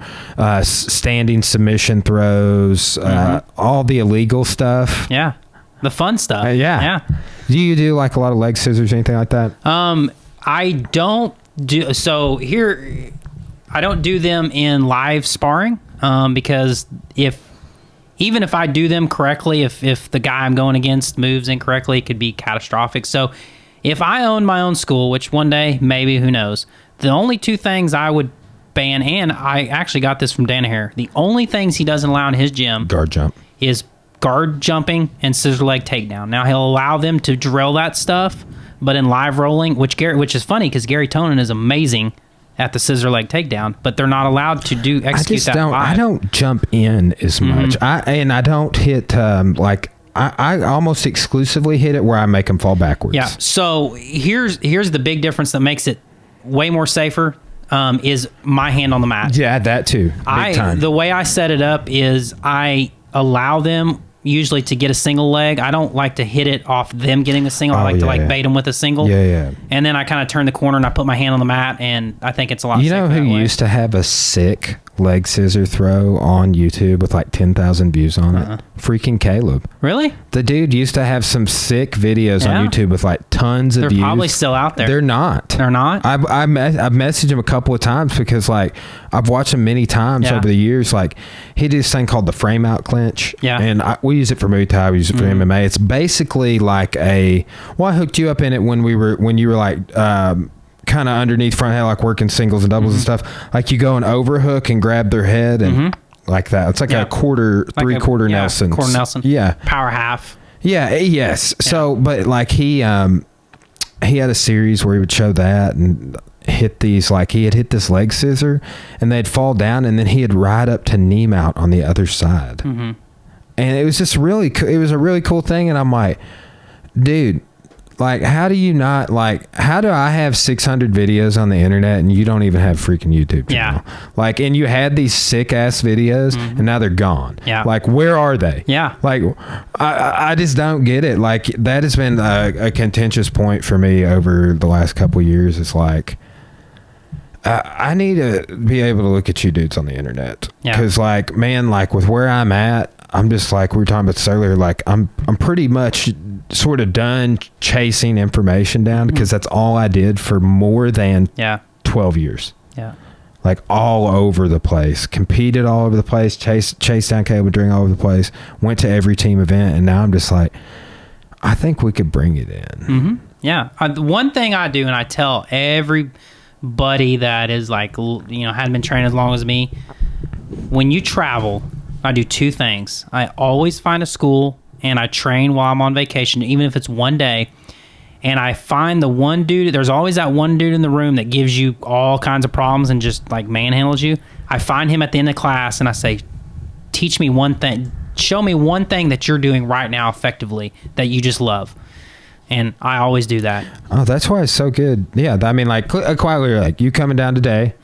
S1: standing submission throws, all the illegal stuff.
S2: Yeah, the fun stuff.
S1: Yeah. Do you do like a lot of leg scissors or anything like that?
S2: I don't do so here. I don't do them in live sparring because even if I do them correctly, if the guy I'm going against moves incorrectly, it could be catastrophic. So if I owned my own school, which one day, maybe, who knows, the only two things I would ban, and I actually got this from Danaher, the only things he doesn't allow in his gym
S1: guard jump
S2: is guard jumping and scissor leg takedown. Now, he'll allow them to drill that stuff, but in live rolling, which is funny because Gary Tonin is amazing at the scissor leg takedown, but they're not allowed to execute that live.
S1: I don't jump in as much. I don't hit I almost exclusively hit it where I make them fall backwards.
S2: Yeah. So here's the big difference that makes it way more safer is my hand on the mat.
S1: Yeah, that too. Big time.
S2: The way I set it up is I allow them usually to get a single leg. I don't like to hit it off them getting a single. I like to bait them with a single.
S1: Yeah.
S2: And then I kind of turn the corner and I put my hand on the mat, and I think it's a lot safer.
S1: You know who used to have a sick leg scissor throw on YouTube with like 10,000 views on it? Freaking Caleb.
S2: Really?
S1: The dude used to have some sick videos on YouTube with like tons of views.
S2: They're probably still out there.
S1: They're not.
S2: They're not?
S1: I've messaged him a couple of times because like I've watched him many times over the years. Like he did this thing called the frame out clinch.
S2: Yeah.
S1: And we use it for Muay Thai. We use it for MMA. It's basically like I hooked you up in it when you were like, kind of underneath front head, like working singles and doubles and stuff. Like you go and overhook and grab their head and like that. It's like a three-quarter Nelson.
S2: Quarter Nelson.
S1: Yeah.
S2: Power half.
S1: Yeah. Yes. Yeah. So, but like he had a series where he would show that and hit these, like he had hit this leg scissor and they'd fall down and then he'd ride up to knee mount on the other side. And it was just it was a really cool thing. And I'm like, dude, like, how do I have 600 videos on the internet and you don't even have freaking YouTube channel?
S2: Yeah.
S1: Like, and you had these sick ass videos and now they're gone.
S2: Yeah.
S1: Like, where are they?
S2: Yeah.
S1: Like, I just don't get it. Like, that has been a contentious point for me over the last couple of years. It's like, I need to be able to look at you dudes on the internet.
S2: Yeah.
S1: Cause like, man, like with where I'm at, I'm just like, we were talking about this earlier, like I'm pretty much sort of done chasing information down because that's all I did for more than 12 years.
S2: Yeah.
S1: Like all over the place, competed all over the place, chased down Caleb Drink all over the place, went to every team event. And now I'm just like, I think we could bring it in.
S2: Yeah. One thing I do, and I tell everybody that is like, hadn't been trained as long as me, when you travel, I do two things. I always find a school and I train while I'm on vacation, even if it's one day. And I find the one dude, there's always that one dude in the room that gives you all kinds of problems and just like manhandles you. I find him at the end of class and I say, teach me one thing. Show me one thing that you're doing right now effectively that you just love. And I always do that.
S1: Oh, that's why it's so good. Yeah. I mean, like, quietly, like you coming down today,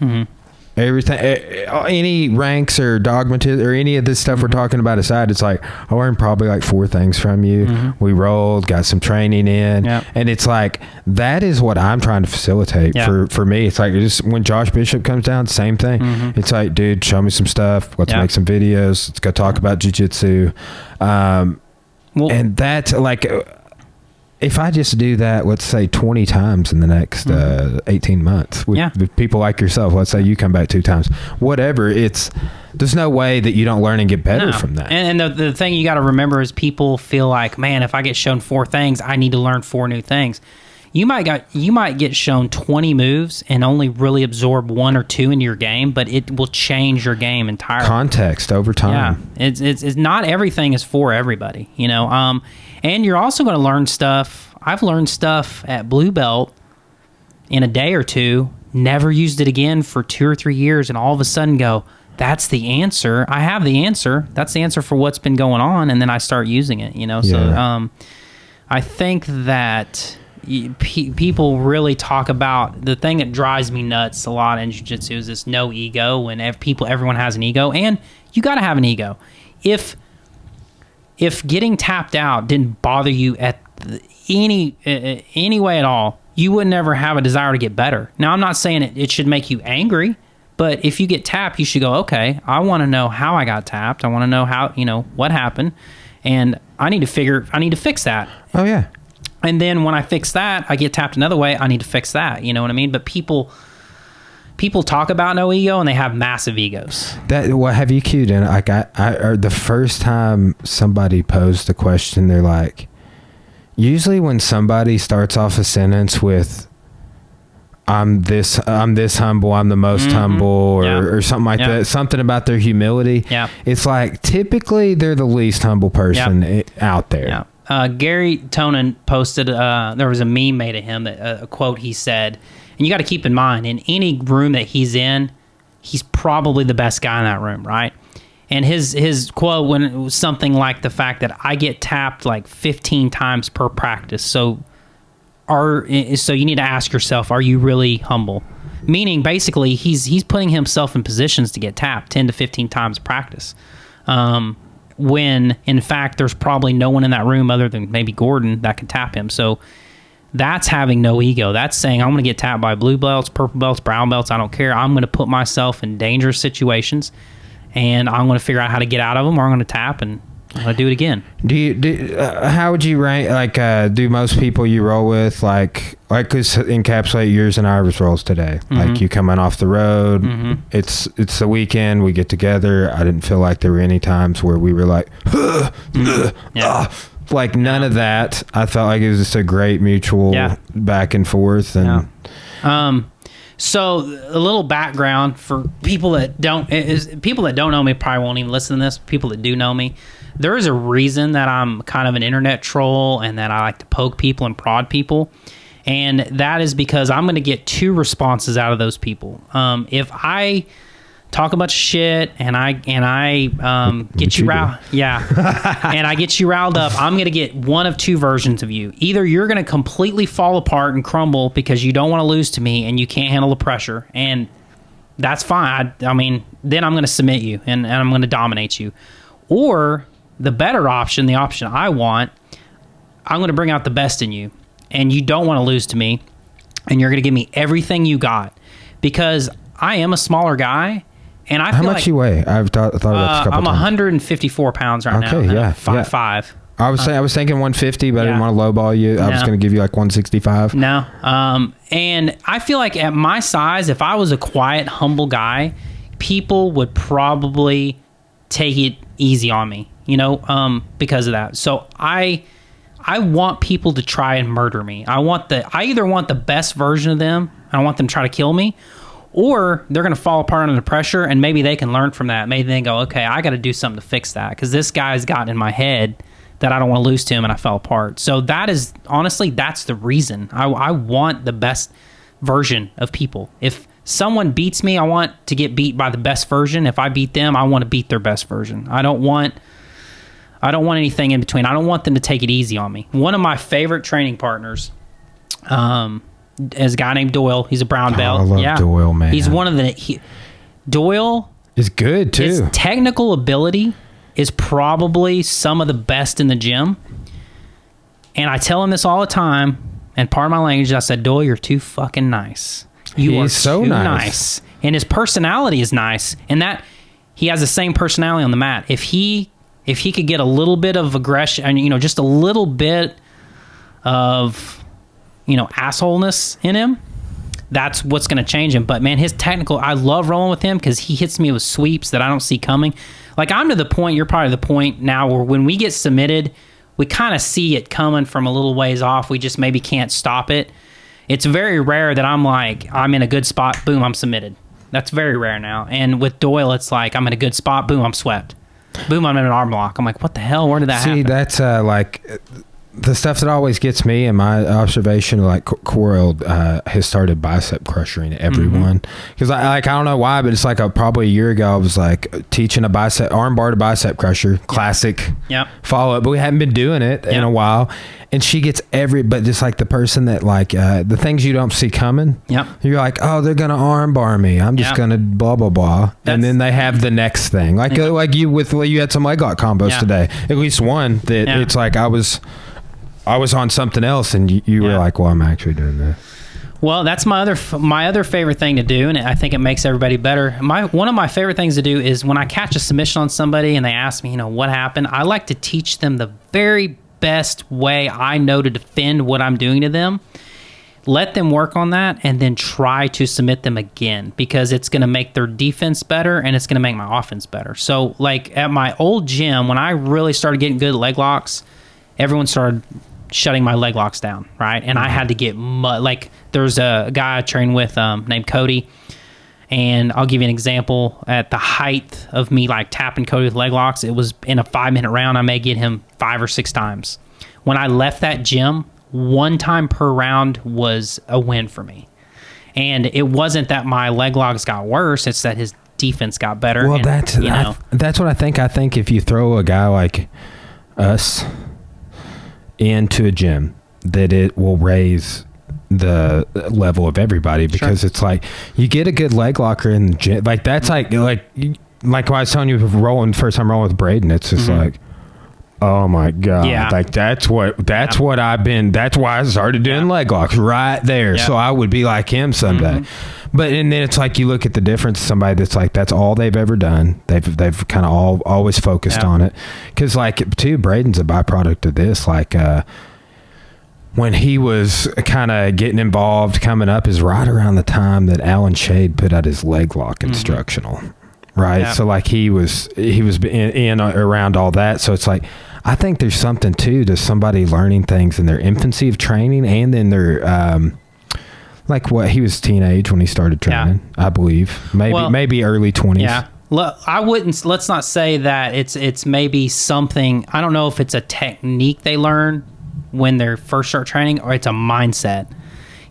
S1: everything, any ranks or dogmatism or any of this stuff we're talking about aside, it's like I learned probably like 4 things from you. We rolled, got some training in, and it's like that is what I'm trying to facilitate for me. It's like just when Josh Bishop comes down, same thing. It's like, dude, show me some stuff. Let's make some videos. Let's go talk about jiu-jitsu. And that's like, if I just do that, let's say 20 times in the next 18 months with people like yourself, let's say you come back 2 times, whatever, there's no way that you don't learn and get better from that.
S2: And the thing you got to remember is people feel like, man, if I get shown 4 things, I need to learn 4 new things. You might get shown 20 moves and only really absorb 1 or 2 into your game, but it will change your game entirely.
S1: Context over time.
S2: Yeah, it's not everything is for everybody, and you're also going to learn stuff. I've learned stuff at Blue Belt in a day or 2, never used it again for 2 or 3 years, and all of a sudden go, that's the answer. I have the answer. That's the answer for what's been going on, and then I start using it. So I think that people really talk about the thing that drives me nuts a lot in jiu-jitsu is this no ego, and everyone has an ego, and you got to have an ego. If getting tapped out didn't bother you at any way at all, you would never have a desire to get better. Now, I'm not saying it should make you angry, but if you get tapped, you should go, okay, I want to know how I got tapped. I want to know how, what happened, and I need to fix that.
S1: Oh yeah.
S2: And then when I fix that, I get tapped another way. I need to fix that. You know what I mean? But people talk about no ego, and they have massive egos.
S1: What have you queued in? Like or the first time somebody posed a question, they're like, usually when somebody starts off a sentence with, I'm this humble, I'm the most humble, or something like that, something about their humility. Yeah. It's like typically they're the least humble person out there.
S2: Yeah. Gary Tonin posted, there was a meme made of him, that a quote he said, and you got to keep in mind, in any room that he's in, he's probably the best guy in that room, right? And his quote was something like the fact that I get tapped like 15 times per practice. So you need to ask yourself, are you really humble? Meaning, basically, he's putting himself in positions to get tapped 10 to 15 times practice. When in fact there's probably no one in that room other than maybe Gordon that can tap him. So that's having no ego. That's saying, I'm going to get tapped by blue belts, purple belts, brown belts. I don't care. I'm going to put myself in dangerous situations, and I'm going to figure out how to get out of them, or I'm going to tap and I'm going to do it again.
S1: How would you rank, like, do most people you roll with, like cause encapsulate yours and Ira's rolls today? Mm-hmm. Like, you coming off the road, it's the weekend, we get together. I didn't feel like there were any times where we were like, like none of that. I felt like it was just a great mutual back and forth. And
S2: so a little background for people that don't know me probably won't even listen to this. People that do know me, there is a reason that I'm kind of an internet troll and that I like to poke people and prod people. And that is because I'm going to get two responses out of those people. If I talk a bunch of shit and I get you riled, and I get you riled up, I'm going to get one of two versions of you. Either you're going to completely fall apart and crumble because you don't want to lose to me and you can't handle the pressure, and that's fine. I mean, then I'm going to submit you and I'm going to dominate you. Or the better option, the option I want, I'm going to bring out the best in you, and you don't want to lose to me, and you're going to give me everything you got, because I am a smaller guy. And I feel
S1: how much you weigh? I've thought about this a couple
S2: I'm
S1: times.
S2: 154 pounds right now.
S1: Okay, yeah.
S2: 5'5".
S1: I was thinking 150, but I didn't want to lowball you. I was going to give you like 165.
S2: No. And I feel like at my size, if I was a quiet, humble guy, people would probably take it easy on me, because of that. So I want people to try and murder me. I either want the best version of them, I want them to try to kill me, or they're going to fall apart under the pressure, and maybe they can learn from that. Maybe they go, okay, I got to do something to fix that, because this guy's gotten in my head that I don't want to lose to him, and I fell apart. So that is, honestly, that's the reason. I want the best version of people. If someone beats me, I want to get beat by the best version. If I beat them, I want to beat their best version. I don't want anything in between. I don't want them to take it easy on me. One of my favorite training partners, is a guy named Doyle. He's a brown belt.
S1: I love Doyle, man.
S2: He's one of the... Doyle
S1: is good, too.
S2: His technical ability is probably some of the best in the gym. And I tell him this all the time, and part of my language, I said, Doyle, you're too fucking nice. He's so nice. And his personality is nice. And that he has the same personality on the mat. If he could get a little bit of aggression, and just a little bit of assholeness in him, that's what's going to change him. But man, his technical, I love rolling with him because he hits me with sweeps that I don't see coming. Like, I'm to the point, you're probably the point now where when we get submitted, we kind of see it coming from a little ways off. We just maybe can't stop it. It's very rare that I'm in a good spot, boom, I'm submitted. That's very rare now. And with Doyle, it's like, I'm in a good spot, boom, I'm swept. Boom, I'm in an arm lock. I'm like, what the hell? Where did that happen?
S1: See, that's the stuff that always gets me in my observation, like Coral has started bicep crushing everyone, because I don't know why, but it's like probably a year ago I was like teaching a arm bar to bicep crusher, classic follow up, but we hadn't been doing it in a while, and she gets but just like the person that like the things you don't see coming, you're like, oh, they're gonna arm bar me, I'm just gonna blah blah blah, and then they have the next thing, like you had some leg lock combos today, at least one that it's like I was on something else, and you were like, well, I'm actually doing this.
S2: Well, that's my other favorite thing to do, and I think it makes everybody better. One of my favorite things to do is when I catch a submission on somebody and they ask me, what happened, I like to teach them the very best way I know to defend what I'm doing to them. Let them work on that, and then try to submit them again, because it's going to make their defense better, and it's going to make my offense better. So, like at my old gym, when I really started getting good at leg locks, everyone started shutting my leg locks down, right? And I had to get like there's a guy I train with named Cody, and I'll give you an example. At the height of me like tapping Cody with leg locks, it was in a 5-minute round I may get him 5 or 6 times. When I left that gym, 1 time per round was a win for me. And it wasn't that my leg locks got worse, it's that his defense got better.
S1: Well, and, that's what I think. I think if you throw a guy like us into a gym, that it will raise the level of everybody, because it's like you get a good leg locker in the gym, like that's like when I was telling you first time rolling with Braden, it's just like, oh my god, like that's what I've been, that's why I started doing leg locks right there, so I would be like him someday. But and then it's like you look at the difference, somebody that's like that's all they've ever done, they've kind of always focused on it, because like too, Braden's a byproduct of this, like when he was kind of getting involved coming up is right around the time that Alan Shade put out his leg lock instructional, right? So like he was in around all that, so it's like I think there's something too to somebody learning things in their infancy of training, and then their like what he was teenage when he started training, I believe. Maybe early 20s.
S2: Yeah. Let's not say that it's maybe something, I don't know if it's a technique they learn when they first start training, or it's a mindset.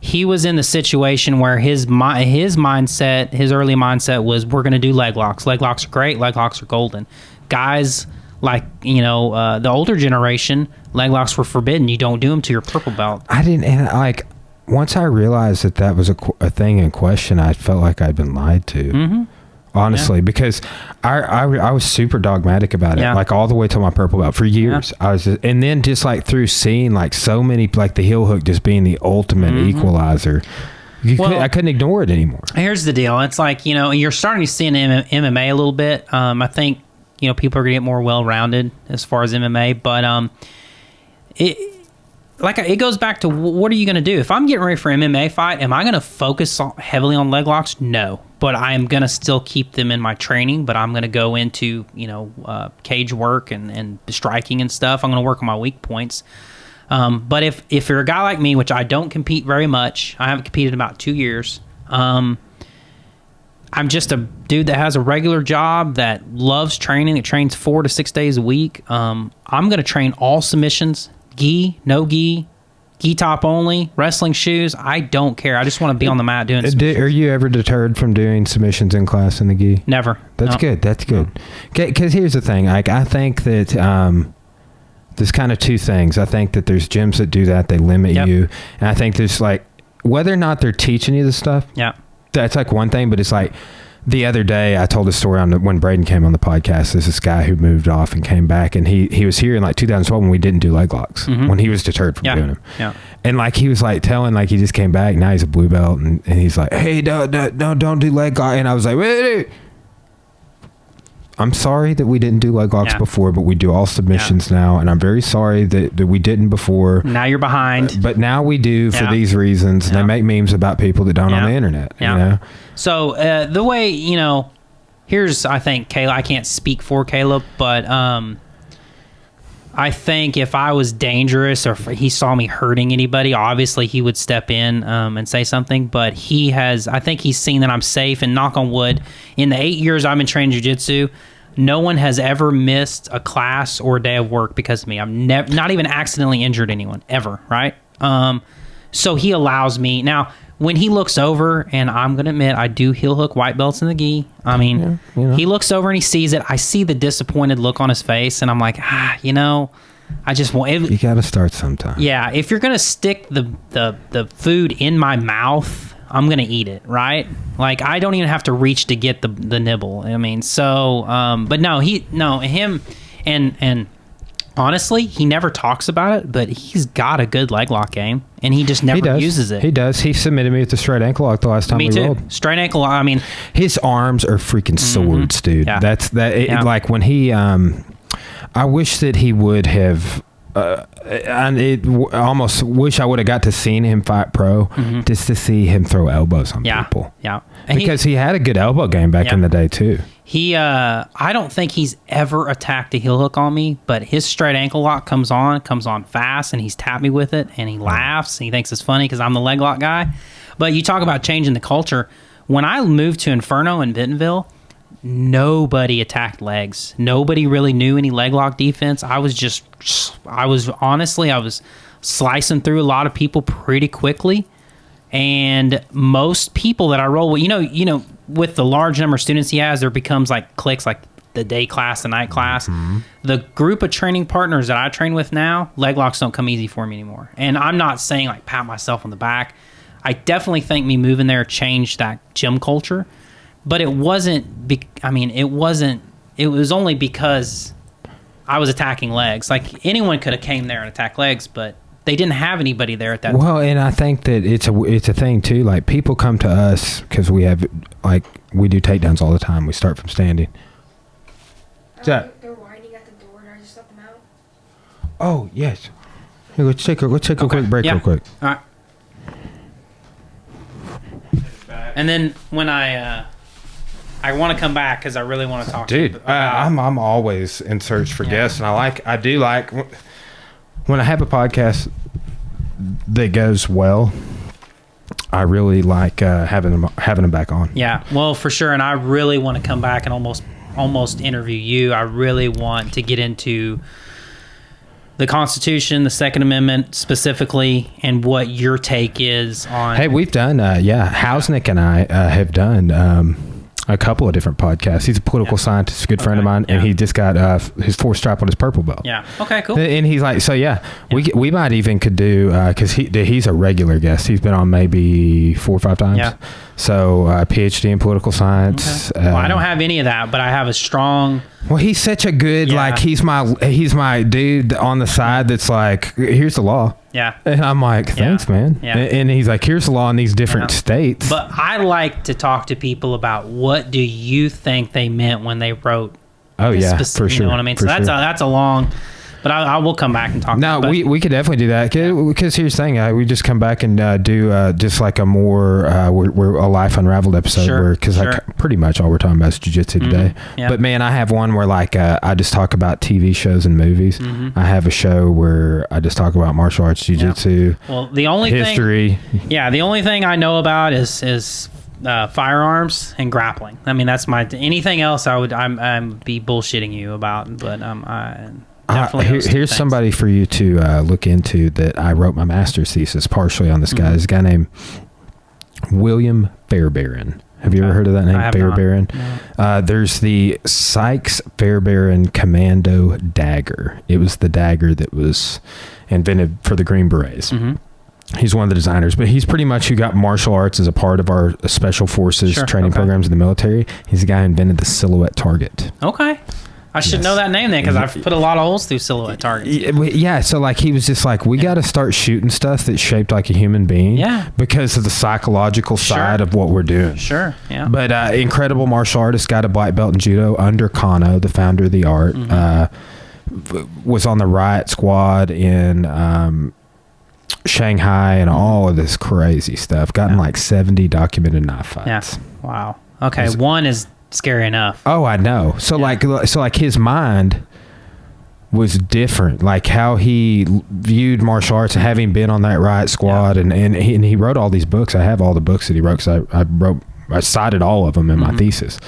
S2: He was in the situation where his early mindset was, we're going to do leg locks. Leg locks are great. Leg locks are golden. Guys like, the older generation, leg locks were forbidden. You don't do them to your purple belt.
S1: I didn't, and like, once I realized that was a thing in question, I felt like I'd been lied to, honestly, because I was super dogmatic about it, like all the way to my purple belt for years. I was and then just like through seeing like so many, like the heel hook just being the ultimate equalizer, I couldn't ignore it anymore.
S2: Here's the deal. It's like, you're starting to see in MMA a little bit. I think, people are going to get more well-rounded as far as MMA, but it goes back to what are you going to do? If I'm getting ready for an MMA fight, am I going to focus heavily on leg locks? No. But I am going to still keep them in my training, but I'm going to go into, cage work and striking and stuff. I'm going to work on my weak points. But if you're a guy like me, which I don't compete very much, I haven't competed in about 2 years. I'm just a dude that has a regular job, that loves training, that trains 4 to 6 days a week. I'm going to train all submissions. Gi, no gi, gi top only, wrestling shoes. I don't care. I just want to be on the mat doing submissions.
S1: Are you ever deterred from doing submissions in class in the gi?
S2: Never.
S1: That's good. That's good. Because here's the thing. Like, I think that there's kind of 2 things. I think that there's gyms that do that. They limit you. And I think there's like, whether or not they're teaching you the stuff. Yeah. That's like one thing, but it's like, the other day, I told a story when Braden came on the podcast. There's this guy who moved off and came back, and he was here in like 2012 when we didn't do leg locks, when he was deterred from doing them. Yeah. And like he was like telling, like he just came back. Now he's a blue belt, and he's like, hey, don't do leg lock. And I was like, wait. I'm sorry that we didn't do leg locks before, but we do all submissions now, and I'm very sorry that we didn't before.
S2: Now you're behind.
S1: But now we do for these reasons. And they make memes about people that don't on the internet.
S2: So the way, here's, I think, Caleb, I can't speak for Caleb, but I think if I was dangerous or if he saw me hurting anybody, obviously he would step in and say something. But I think he's seen that I'm safe, and knock on wood, in the 8 years I've been training jiu-jitsu, No one has ever missed a class or a day of work because of me. I've never, not even accidentally injured anyone ever, right? So he allows me. Now, when he looks over, and I'm going to admit, I do heel hook white belts in the gi. I mean, he looks over and he sees it. I see the disappointed look on his face, and I'm like, I just want it.
S1: You got to start sometime.
S2: Yeah, if you're going to stick the food in my mouth, I'm going to eat it, right? Like, I don't even have to reach to get the nibble. I mean, so, but no, him, and honestly, he never talks about it, but he's got a good leg lock game, and he just never uses it.
S1: He does. He submitted me with the straight ankle lock the last time we rolled.
S2: Straight ankle lock, I mean.
S1: His arms are freaking swords, dude. Yeah. Like, when he, I wish that he would have, almost wish I would have got to seen him fight pro just to see him throw elbows on people.
S2: Yeah.
S1: Because he had a good elbow game back in the day too.
S2: I don't think he's ever attacked a heel hook on me, but his straight ankle lock comes on fast, and he's tapped me with it, and he laughs, and he thinks it's funny because I'm the leg lock guy. But you talk about changing the culture. When I moved to Inferno in Bentonville, nobody attacked legs. Nobody really knew any leg lock defense. I was slicing through a lot of people pretty quickly. And most people that I roll with, with the large number of students he has, there becomes like cliques, like the day class, the night class. The group of training partners that I train with now, leg locks don't come easy for me anymore. And I'm not saying like pat myself on the back. I definitely think me moving there changed that gym culture. But it wasn't, it was only because I was attacking legs. Like, anyone could have came there and attacked legs, but they didn't have anybody there at that time.
S1: Well, and I think that it's a thing too. Like, people come to us because we do takedowns all the time. We start from standing.
S3: They're whining at the door. Did I just let them out?
S1: Oh, yes. Hey, let's take a quick break real quick.
S2: All right. And then when I want to come back because I really want to talk to you about...
S1: I'm always in search for guests, and I do like when I have a podcast that goes well. I really like having them back on.
S2: Yeah, well, for sure, and I really want to come back and almost interview you. I really want to get into the Constitution, the Second Amendment specifically, and what your take is on...
S1: Hey, we've done, Hausnick and I have done a couple of different podcasts. He's a political scientist, a good friend of mine, and he just got his fourth stripe on his purple belt.
S2: Yeah. Okay, cool.
S1: And he's like, we might even could do, because he's a regular guest. He's been on maybe 4 or 5 times. Yeah. So, PhD in political science.
S2: Okay. Well, I don't have any of that, but I have a strong...
S1: Well, he's such a good, he's my dude on the side that's like, here's the law.
S2: Yeah.
S1: And I'm like, thanks, man. Yeah. And he's like, here's the law in these different states.
S2: But I like to talk to people about what do you think they meant when they wrote.
S1: Oh, yeah, for sure.
S2: You know what I mean? So that's a long... But I will come back and talk about it.
S1: No, we could definitely do that. Because here's the thing. We just come back and do just like a more, we're a Life Unraveled episode. Because pretty much all we're talking about is jiu-jitsu today. Yeah. But, man, I have one where like I just talk about TV shows and movies. I have a show where I just talk about martial arts, jiu-jitsu,
S2: well, the only
S1: history.
S2: The only thing I know about is firearms and grappling. I mean, that's anything else I'm be bullshitting you about. But
S1: here's somebody for you to look into that I wrote my master's thesis partially on this guy. This guy named William Fairbairn. Have you ever heard of that name, Fairbairn? No. There's the Sykes Fairbairn Commando dagger. It was the dagger that was invented for the Green Berets. He's one of the designers, but he's pretty much who got martial arts as a part of our special forces training programs in the military. He's the guy who invented the silhouette target.
S2: Okay. I should know that name then because I've put a lot of holes through silhouette targets.
S1: Yeah, so like he was just like, we got to start shooting stuff that's shaped like a human being because of the psychological side of what we're doing.
S2: Sure, yeah.
S1: But incredible martial artist, got a black belt in judo under Kano, the founder of the art, was on the riot squad in Shanghai and all of this crazy stuff. Gotten like 70 documented knife fights.
S2: Yeah, wow. Okay, one is... scary enough.
S1: Oh, I know. So like his mind was different. Like how he viewed martial arts, having been on that riot squad, and he wrote all these books. I have all the books that he wrote because I cited all of them in my thesis.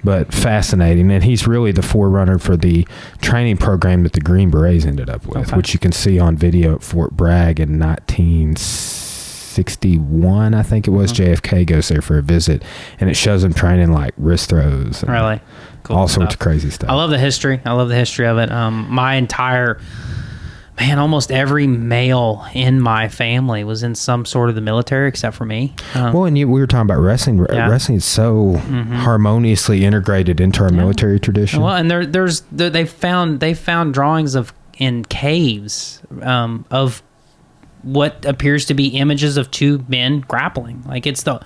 S1: but fascinating. And he's really the forerunner for the training program that the Green Berets ended up with,
S2: Okay.
S1: which you can see on video at Fort Bragg in 1961, I think it was. JFK goes there for a visit, and it shows him training like wrist throws and
S2: Really cool
S1: all
S2: stuff.
S1: sorts of crazy stuff.
S2: I love the history. I love the history of it. My entire almost every male in my family was in some sort of the military, except for me.
S1: Well, and we were talking about wrestling.
S2: Yeah.
S1: Wrestling is so harmoniously integrated into our military tradition.
S2: Well, and they found drawings in caves of what appears to be images of two men grappling. Like it's the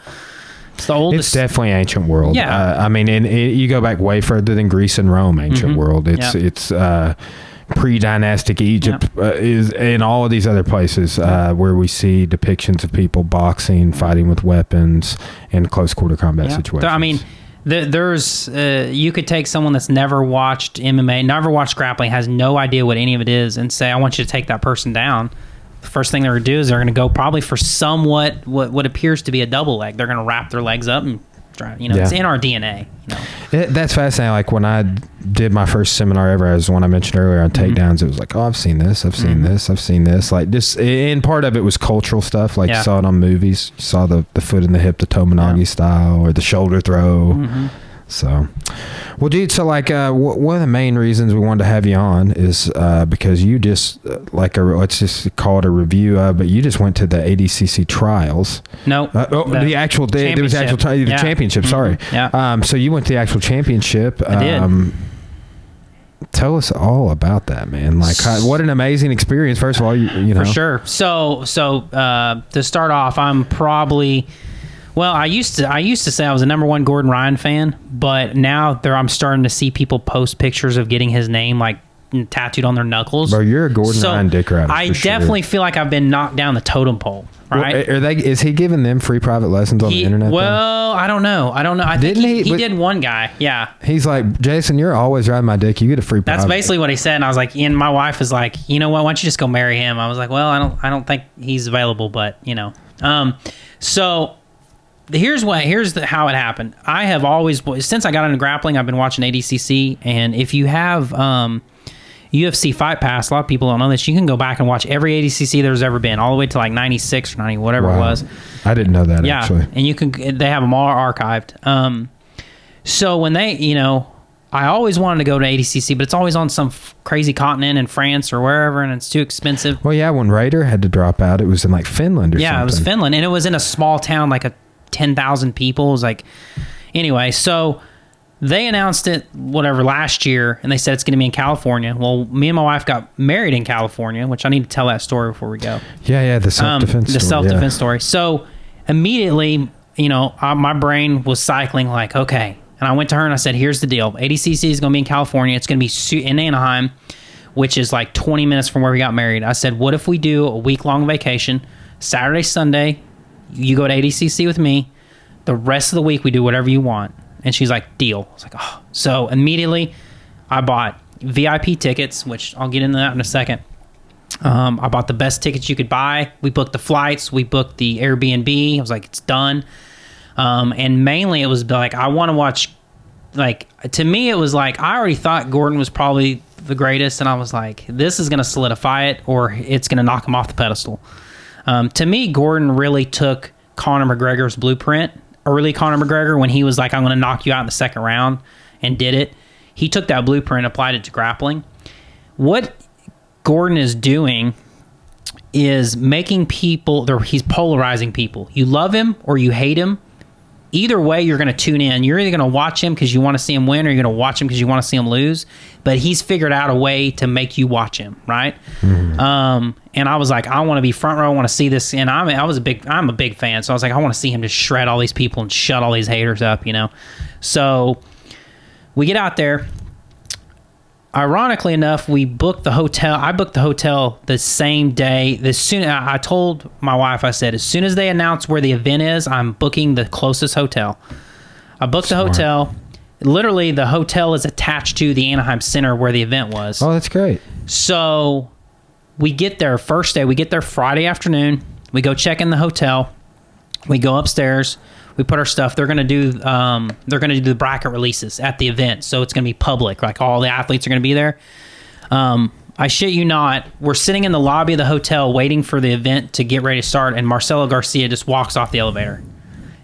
S2: oldest.
S1: It's definitely ancient world.
S2: Yeah.
S1: I mean, and you go back way further than Greece and Rome, ancient world.
S2: Yeah.
S1: It's pre-dynastic Egypt is in all of these other places where we see depictions of people boxing, fighting with weapons, in close quarter combat situations.
S2: I mean, there's you could take someone that's never watched MMA, never watched grappling, has no idea what any of it is, and say, I want you to take that person down. The first thing they're going to do is they're going to go probably for somewhat what appears to be a double leg. They're going to wrap their legs up and drive. It's in our DNA.
S1: That's fascinating. Like when I did my first seminar ever, as the one I mentioned earlier on takedowns, it was like, oh, I've seen this, I've seen this, I've seen this. Like just, and part of it was cultural stuff. Like you saw it on movies, you saw the foot in the hip, the Tominagi style, or the shoulder throw. So, well, dude, so like one of the main reasons we wanted to have you on is because you just let's just call it a review, but you just went to the ADCC trials.
S2: No,
S1: the actual day. There was the actual the championship. Sorry.
S2: Yeah.
S1: So you went to the actual championship.
S2: I did.
S1: Tell us all about that, man. Like, what an amazing experience. First of all, you know.
S2: For sure. So to start off, I'm probably. Well, I used to say I was a number one Gordon Ryan fan, but now I'm starting to see people post pictures of getting his name like tattooed on their knuckles.
S1: Bro, you're a Gordon Ryan dick rider.
S2: I definitely feel like I've been knocked down the totem pole. Right?
S1: Well, is he giving them free private lessons on the internet?
S2: Well, I don't know. I think he did one guy. Yeah.
S1: He's like, Jason, you're always riding my dick. You get a free private.
S2: That's basically what he said. And I was like, and my wife was like, you know what? Why don't you just go marry him? I was like, well, I don't think he's available, but so. Here's how it happened. I have always, since I got into grappling, I've been watching ADCC, and if you have UFC Fight Pass, a lot of people don't know this, you can go back and watch every ADCC there's ever been, all the way to like 96 or 90, whatever it was.
S1: I didn't know that, actually.
S2: And they have them all archived. So when I always wanted to go to ADCC, but it's always on some crazy continent in France or wherever, and it's too expensive.
S1: Well, yeah, when Raider had to drop out, it was in like Finland or something.
S2: Yeah, it was Finland, and it was in a small town, like a 10,000 people. It was like, anyway, so they announced it last year, and they said it's going to be in California. Well, me and my wife got married in California, which I need to tell that story before we go.
S1: Yeah, the self-defense story.
S2: So immediately, my brain was cycling like, okay, and I went to her and I said, here's the deal. ADCC is going to be in California. It's going to be in Anaheim, which is like 20 minutes from where we got married. I said, what if we do a week-long vacation, Saturday, Sunday, you go to ADCC with me. The rest of the week, we do whatever you want. And she's like, deal. I was like, oh. So immediately, I bought VIP tickets, which I'll get into that in a second. I bought the best tickets you could buy. We booked the flights. We booked the Airbnb. I was like, it's done. And mainly, it was like, I want to watch. Like, to me, it was like, I already thought Gordon was probably the greatest. And I was like, this is going to solidify it, or it's going to knock him off the pedestal. To me, Gordon really took Conor McGregor's blueprint, early Conor McGregor, when he was like, I'm going to knock you out in the second round, and did it. He took that blueprint and applied it to grappling. What Gordon is doing is making people, he's polarizing people. You love him or you hate him. Either way, you're going to tune in. You're either going to watch him because you want to see him win, or you're going to watch him because you want to see him lose. But he's figured out a way to make you watch him, right? Mm-hmm. And I was like, I want to be front row. I want to see this. And I'm a big fan. So I was like, I want to see him just shred all these people and shut all these haters up, So we get out there. Ironically enough, we booked the hotel. I booked the hotel the same day. I told my wife, I said, as soon as they announce where the event is, I'm booking the closest hotel. I booked the hotel. Literally, the hotel is attached to the Anaheim Center where the event was.
S1: Oh, that's great.
S2: So we get there first day. We get there Friday afternoon. We go check in the hotel. We go upstairs. We put our stuff. They're gonna do the bracket releases at the event, so it's gonna be public. Like all the athletes are gonna be there. I shit you not. We're sitting in the lobby of the hotel waiting for the event to get ready to start, and Marcelo Garcia just walks off the elevator.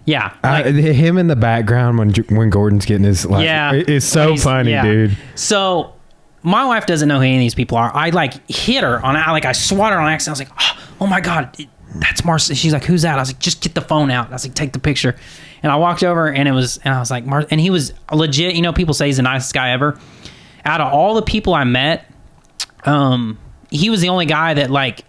S2: Yeah,
S1: him in the background when Gordon's getting his it's so funny, dude.
S2: So my wife doesn't know who any of these people are. I like hit her on I swat her on accident. I was like, oh my god, that's Marcelo. She's like, who's that? I was like, just get the phone out. I was like, take the picture. And I walked over and I was like, and he was legit. You know, people say he's the nicest guy ever. Out of all the people I met, he was the only guy that like.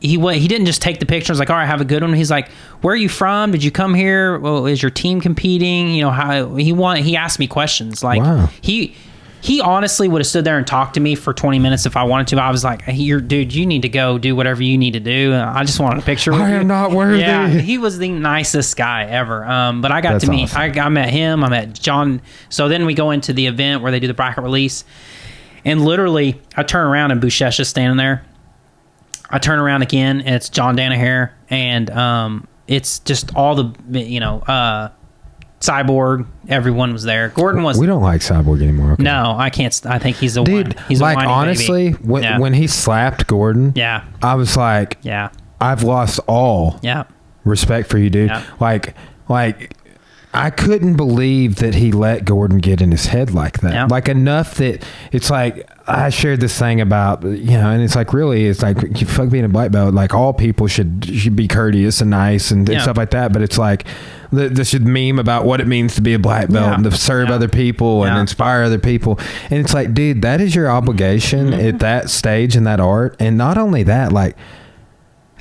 S2: He didn't just take the picture. I was like, all right, have a good one. He's like, where are you from? Did you come here? Well, is your team competing? You know, how he asked me questions. Like, wow. He honestly would have stood there and talked to me for 20 minutes if I wanted to. I was like, dude, you need to go do whatever you need to do. I just wanted a picture with you. I
S1: am not worthy.
S2: Yeah, he was the nicest guy ever. But I got to meet, awesome. I met him. I met John. So then we go into the event where they do the bracket release. And literally, I turn around and Buchecha's standing there. I turn around again, and it's John Danaher, and it's just all the, Cyborg. Everyone was there. Gordon was.
S1: We don't like Cyborg anymore. Okay.
S2: No, I can't. I think he's a
S1: dude.
S2: He's
S1: like
S2: a
S1: honestly, when he slapped Gordon, I was like, I've lost all respect for you, dude. Like. I couldn't believe that he let Gordon get in his head like that. Like enough that it's like I shared this thing about, and it's like really it's like you fuck being a black belt. Like all people should be courteous and nice and stuff like that. But it's like this should meme about what it means to be a black belt and to serve other people and inspire other people. And it's like, dude, that is your obligation at that stage in that art. And not only that, like.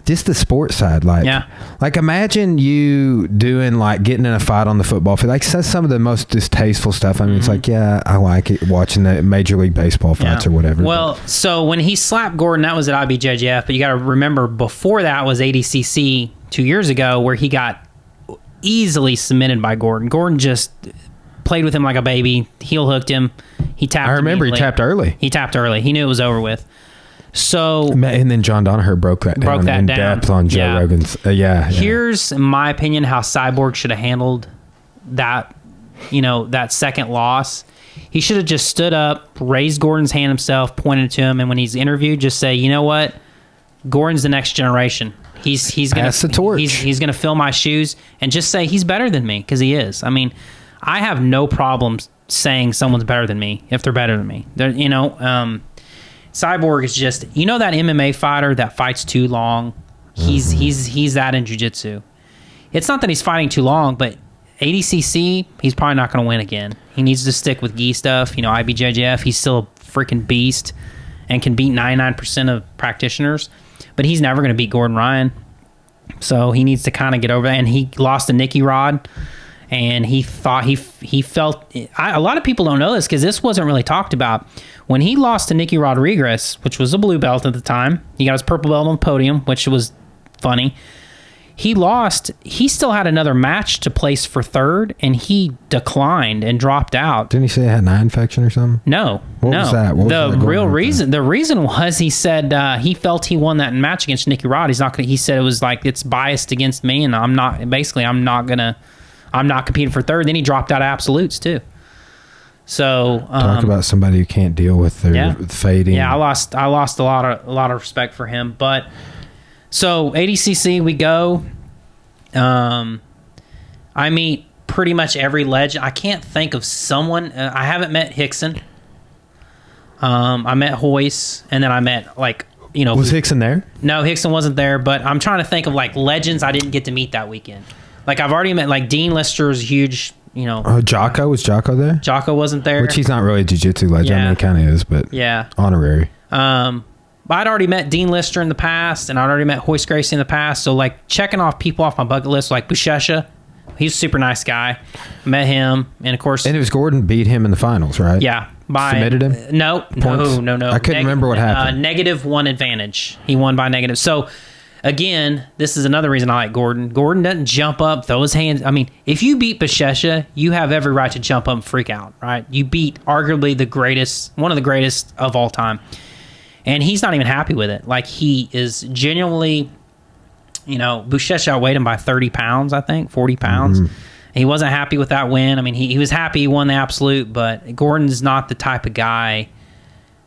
S1: Just the sports side, like imagine you doing like getting in a fight on the football field. Like that's some of the most distasteful stuff. I mean, it's like, I like it watching the Major League Baseball fights or whatever.
S2: Well, so when he slapped Gordon, that was at IBJJF, but you got to remember before that was ADCC 2 years ago where he got easily submitted by Gordon. Gordon just played with him like a baby, heel hooked him. He tapped.
S1: I remember he tapped early.
S2: He knew it was over with. So
S1: and then John Danaher broke that down in depth on Joe Rogan's. Here's
S2: my opinion how Cyborg should have handled that. That second loss. He should have just stood up, raised Gordon's hand himself, pointed to him, and when he's interviewed, just say, you know what, Gordon's the next generation. He's gonna
S1: pass the torch.
S2: He's gonna fill my shoes, and just say he's better than me because he is. I mean, I have no problems saying someone's better than me if they're better than me. Cyborg is just, that MMA fighter that fights too long. He's that in jiu-jitsu. It's not that he's fighting too long, but ADCC, he's probably not going to win again. He needs to stick with gi stuff. IBJJF, he's still a freaking beast and can beat 99% of practitioners, but he's never going to beat Gordon Ryan. So he needs to kind of get over that. And he lost to Nicky Rod. And he thought he felt. A lot of people don't know this because this wasn't really talked about. When he lost to Nicky Rodriguez, which was a blue belt at the time, he got his purple belt on the podium, which was funny. He lost. He still had another match to place for third, and he declined and dropped out.
S1: Didn't he say he had an eye infection or something?
S2: No.
S1: What was that? What
S2: the
S1: was that
S2: real reason. The reason was he said he felt he won that match against Nicky Rod. He's not going. He said it was like it's biased against me, and I'm not competing for third. Then he dropped out of absolutes too. So
S1: talk about somebody who can't deal with their fading.
S2: Yeah, I lost a lot of respect for him. But so ADCC we go. I meet pretty much every legend. I can't think of someone. I haven't met Hickson. I met Hoyce, and then I met
S1: Was Hickson there?
S2: No, Hickson wasn't there. But I'm trying to think of legends I didn't get to meet that weekend. I've already met Dean Lister's huge,
S1: Jocko, was Jocko there?
S2: Jocko wasn't there.
S1: Which he's not really a jiu-jitsu legend. I mean, he kind of is, but honorary.
S2: But I'd already met Dean Lister in the past, and I'd already met Hoyce Gracie in the past. So checking off people off my bucket list, like Buchecha, he's a super nice guy. Met him, and of course,
S1: and it was Gordon beat him in the finals, right?
S2: Yeah,
S1: submitted him.
S2: No.
S1: I couldn't remember what happened.
S2: -1 advantage. He won by negative. So. Again, this is another reason I like Gordon. Gordon doesn't jump up, throw his hands. I mean, if you beat Buchecha, you have every right to jump up and freak out, right? You beat arguably one of the greatest of all time. And he's not even happy with it. He is genuinely, Buchecha outweighed him by 30 pounds, I think, 40 pounds. He wasn't happy with that win. I mean, he was happy he won the absolute, but Gordon's not the type of guy.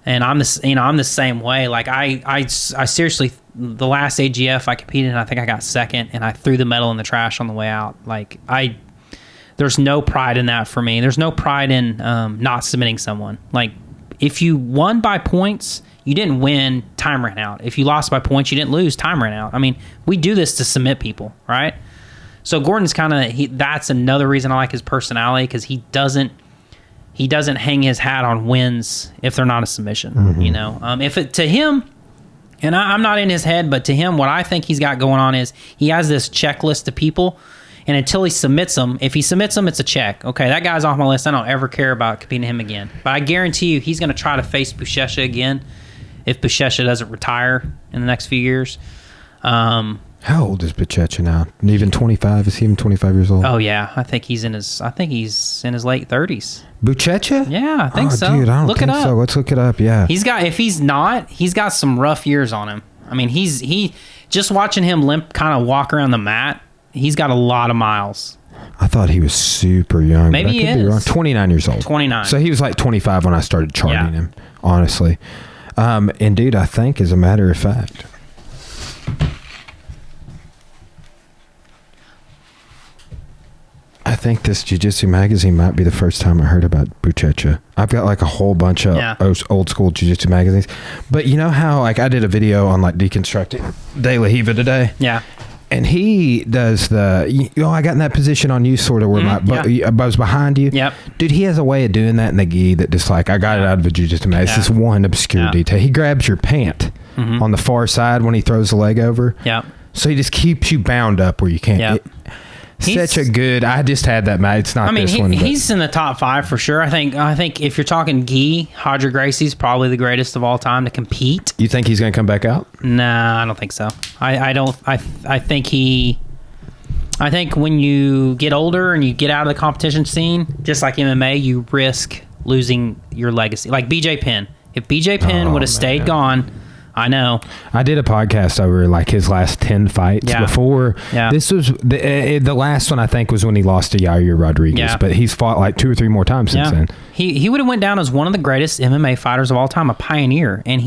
S2: And I'm the same way. Like I seriously, the last AGF I competed in, I think I got second, and I threw the medal in the trash on the way out. Like there's no pride in that for me. There's no pride in not submitting someone. Like if you won by points, you didn't win, time ran out. If you lost by points, you didn't lose, time ran out. I mean, we do this to submit people, right? So Gordon's that's another reason I like his personality, because he doesn't hang his hat on wins if they're not a submission. If it to him, and I'm not in his head, but to him, what I think he's got going on is he has this checklist of people, and until he submits them, if he submits them, it's a check. Okay, that guy's off my list. I don't ever care about competing him again. But I guarantee you, he's going to try to face Buchecha again if Buchecha doesn't retire in the next few years.
S1: How old is Buchecha now? Even 25? Is he even 25 years old?
S2: Oh yeah, I think he's in his late 30s.
S1: Buchecha?
S2: Yeah, I think so.
S1: Dude, I don't
S2: look
S1: think
S2: it up.
S1: so. Let's look it up. Yeah.
S2: He's got some rough years on him. I mean, he just watching him kind of walk around the mat. He's got a lot of miles.
S1: I thought he was super young.
S2: Maybe he
S1: be wrong.
S2: is.
S1: 29 years old.
S2: 29.
S1: So he was like 25 when I started charting him, honestly. And dude, I think, as a matter of fact, I think this Jiu-Jitsu magazine might be the first time I heard about Buchecha. I've got like a whole bunch of old school Jiu-Jitsu magazines. But you know how like I did a video on like deconstructing De La Riva today?
S2: Yeah.
S1: And he does I got in that position on you sort of where I was behind you.
S2: Yep.
S1: Dude, he has a way of doing that in the gi that just like, I got it out of a Jiu-Jitsu magazine. It's just one obscure detail. He grabs your pant on the far side when he throws the leg over.
S2: Yeah.
S1: So he just keeps you bound up where you can't.
S2: Yep.
S1: Such a good. I just had that match. It's not this one.
S2: He's in the top 5 for sure. I think if you're talking gi, Roger Gracie's probably the greatest of all time to compete.
S1: You think he's going to come back out?
S2: Nah, I don't think so. I don't. I think when you get older and you get out of the competition scene, just like MMA, you risk losing your legacy. Like BJ Penn. If BJ Penn would have stayed gone. I know. I
S1: did a podcast over like his last 10 fights before.
S2: Yeah.
S1: This was the last one, I think, was when he lost to Yair Rodriguez. Yeah. But he's fought like 2 or 3 more times since then.
S2: He would have went down as one of the greatest MMA fighters of all time, a pioneer. And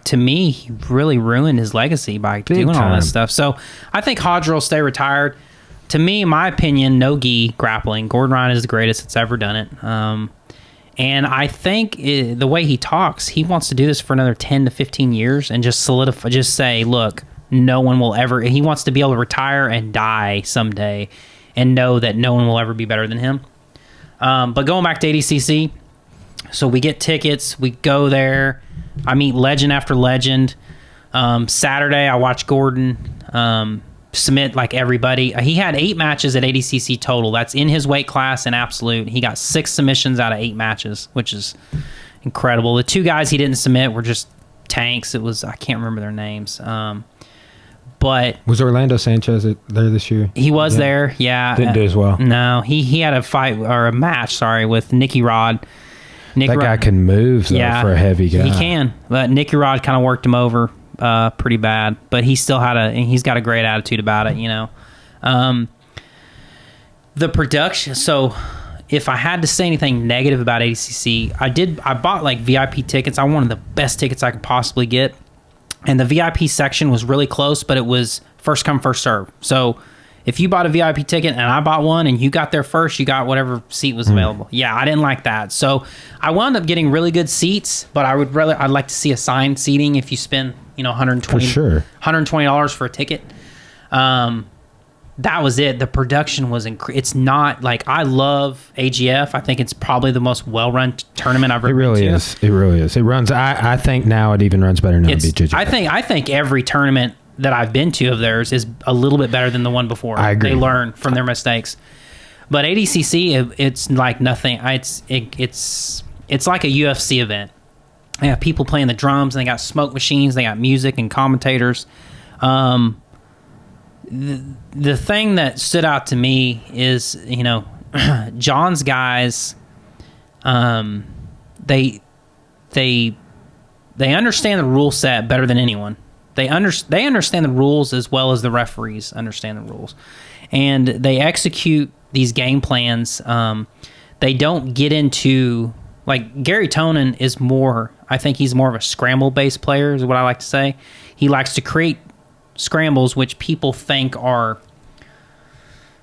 S2: to me, he really ruined his legacy by doing all this stuff. So I think Hodger will stay retired. To me, my opinion, no gi grappling. Gordon Ryan is the greatest that's ever done it. And I think the way he talks, he wants to do this for another 10 to 15 years and just solidify, just say, look, no one will ever, he wants to be able to retire and die someday and know that no one will ever be better than him. But going back to ADCC, so we get tickets, we go there, I meet legend after legend. Saturday, I watch Gordon submit like everybody. He had 8 matches at ADCC total. That's in his weight class in absolute. He got 6 submissions out of 8 matches, which is incredible. The 2 guys he didn't submit were just tanks. It was, I can't remember their names. But
S1: was Orlando Sanchez there this year?
S2: He was there. Yeah.
S1: Didn't do as well.
S2: No, he had a fight or a match, with Nicky Rod.
S1: That guy can move though, for a heavy guy.
S2: He can. But Nicky Rod kind of worked him over pretty bad, but he's got a great attitude about it, the production. So if I had to say anything negative about ADCC, I bought like VIP tickets. I wanted the best tickets I could possibly get, and the VIP section was really close, but it was first come first serve. So if you bought a VIP ticket and I bought one and you got there first, you got whatever seat was available. Yeah, I didn't like that. So I wound up getting really good seats, but I'd like to see assigned seating if you spend, $120 for a ticket. That was it. The production was it's not like, I love AGF. I think it's probably the most well-run tournament I've ever been to.
S1: It really is. It runs. I think now it even runs better now than BJJ.
S2: I think every tournament that I've been to of theirs is a little bit better than the one before.
S1: I agree.
S2: They learn from their mistakes. But ADCC, it's like nothing. It's like a UFC event. They have people playing the drums, and they got smoke machines, they got music and commentators. The thing that stood out to me is, John's guys, they understand the rule set better than anyone. They understand the rules as well as the referees understand the rules, and they execute these game plans. They don't get into, like, Gary Tonin is more, I think he's more of a scramble-based player is what I like to say. He likes to create scrambles which people think are,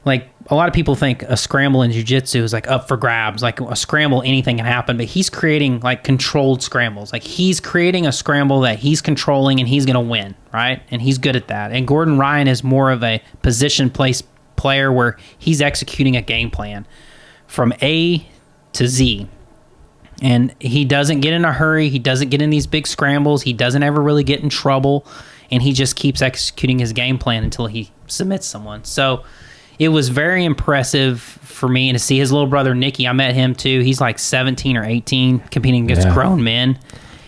S2: like, a lot of people think a scramble in jiu-jitsu is like up for grabs. Like a scramble, anything can happen, but he's creating like controlled scrambles. Like he's creating a scramble that he's controlling and he's going to win, right? And he's good at that. And Gordon Ryan is more of a position place player where he's executing a game plan from A to Z. And he doesn't get in a hurry. He doesn't get in these big scrambles. He doesn't ever really get in trouble. And he just keeps executing his game plan until he submits someone. So it was very impressive for me, and to see his little brother Nicky. I met him too. He's like 17 or 18, competing against grown men.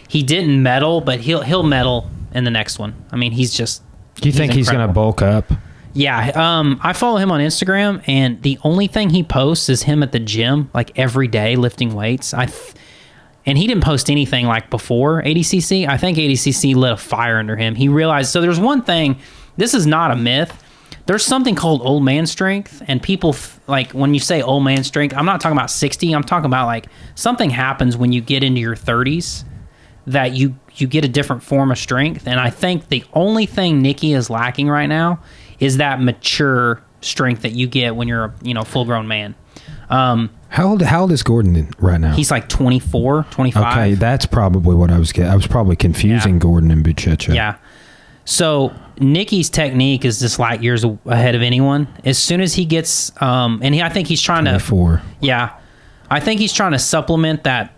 S2: He didn't medal, but he'll medal in the next one. I mean, he's just.
S1: Do you think he's going to bulk up?
S2: Yeah, I follow him on Instagram, and the only thing he posts is him at the gym, like every day lifting weights. And he didn't post anything like before ADCC. I think ADCC lit a fire under him. He realized. So there's one thing. This is not a myth. There's something called old man strength, and people, like, when you say old man strength, I'm not talking about 60. I'm talking about, like, something happens when you get into your 30s that you get a different form of strength. And I think the only thing Nicky is lacking right now is that mature strength that you get when you're a full-grown man.
S1: How old is Gordon right now?
S2: He's like 24, 25.
S1: Okay, that's probably what I was getting. I was probably confusing Gordon and Buchecha.
S2: Yeah. So Nicky's technique is just light years ahead of anyone. As soon as he gets, I think he's trying
S1: 24.
S2: to, yeah, I think he's trying to supplement that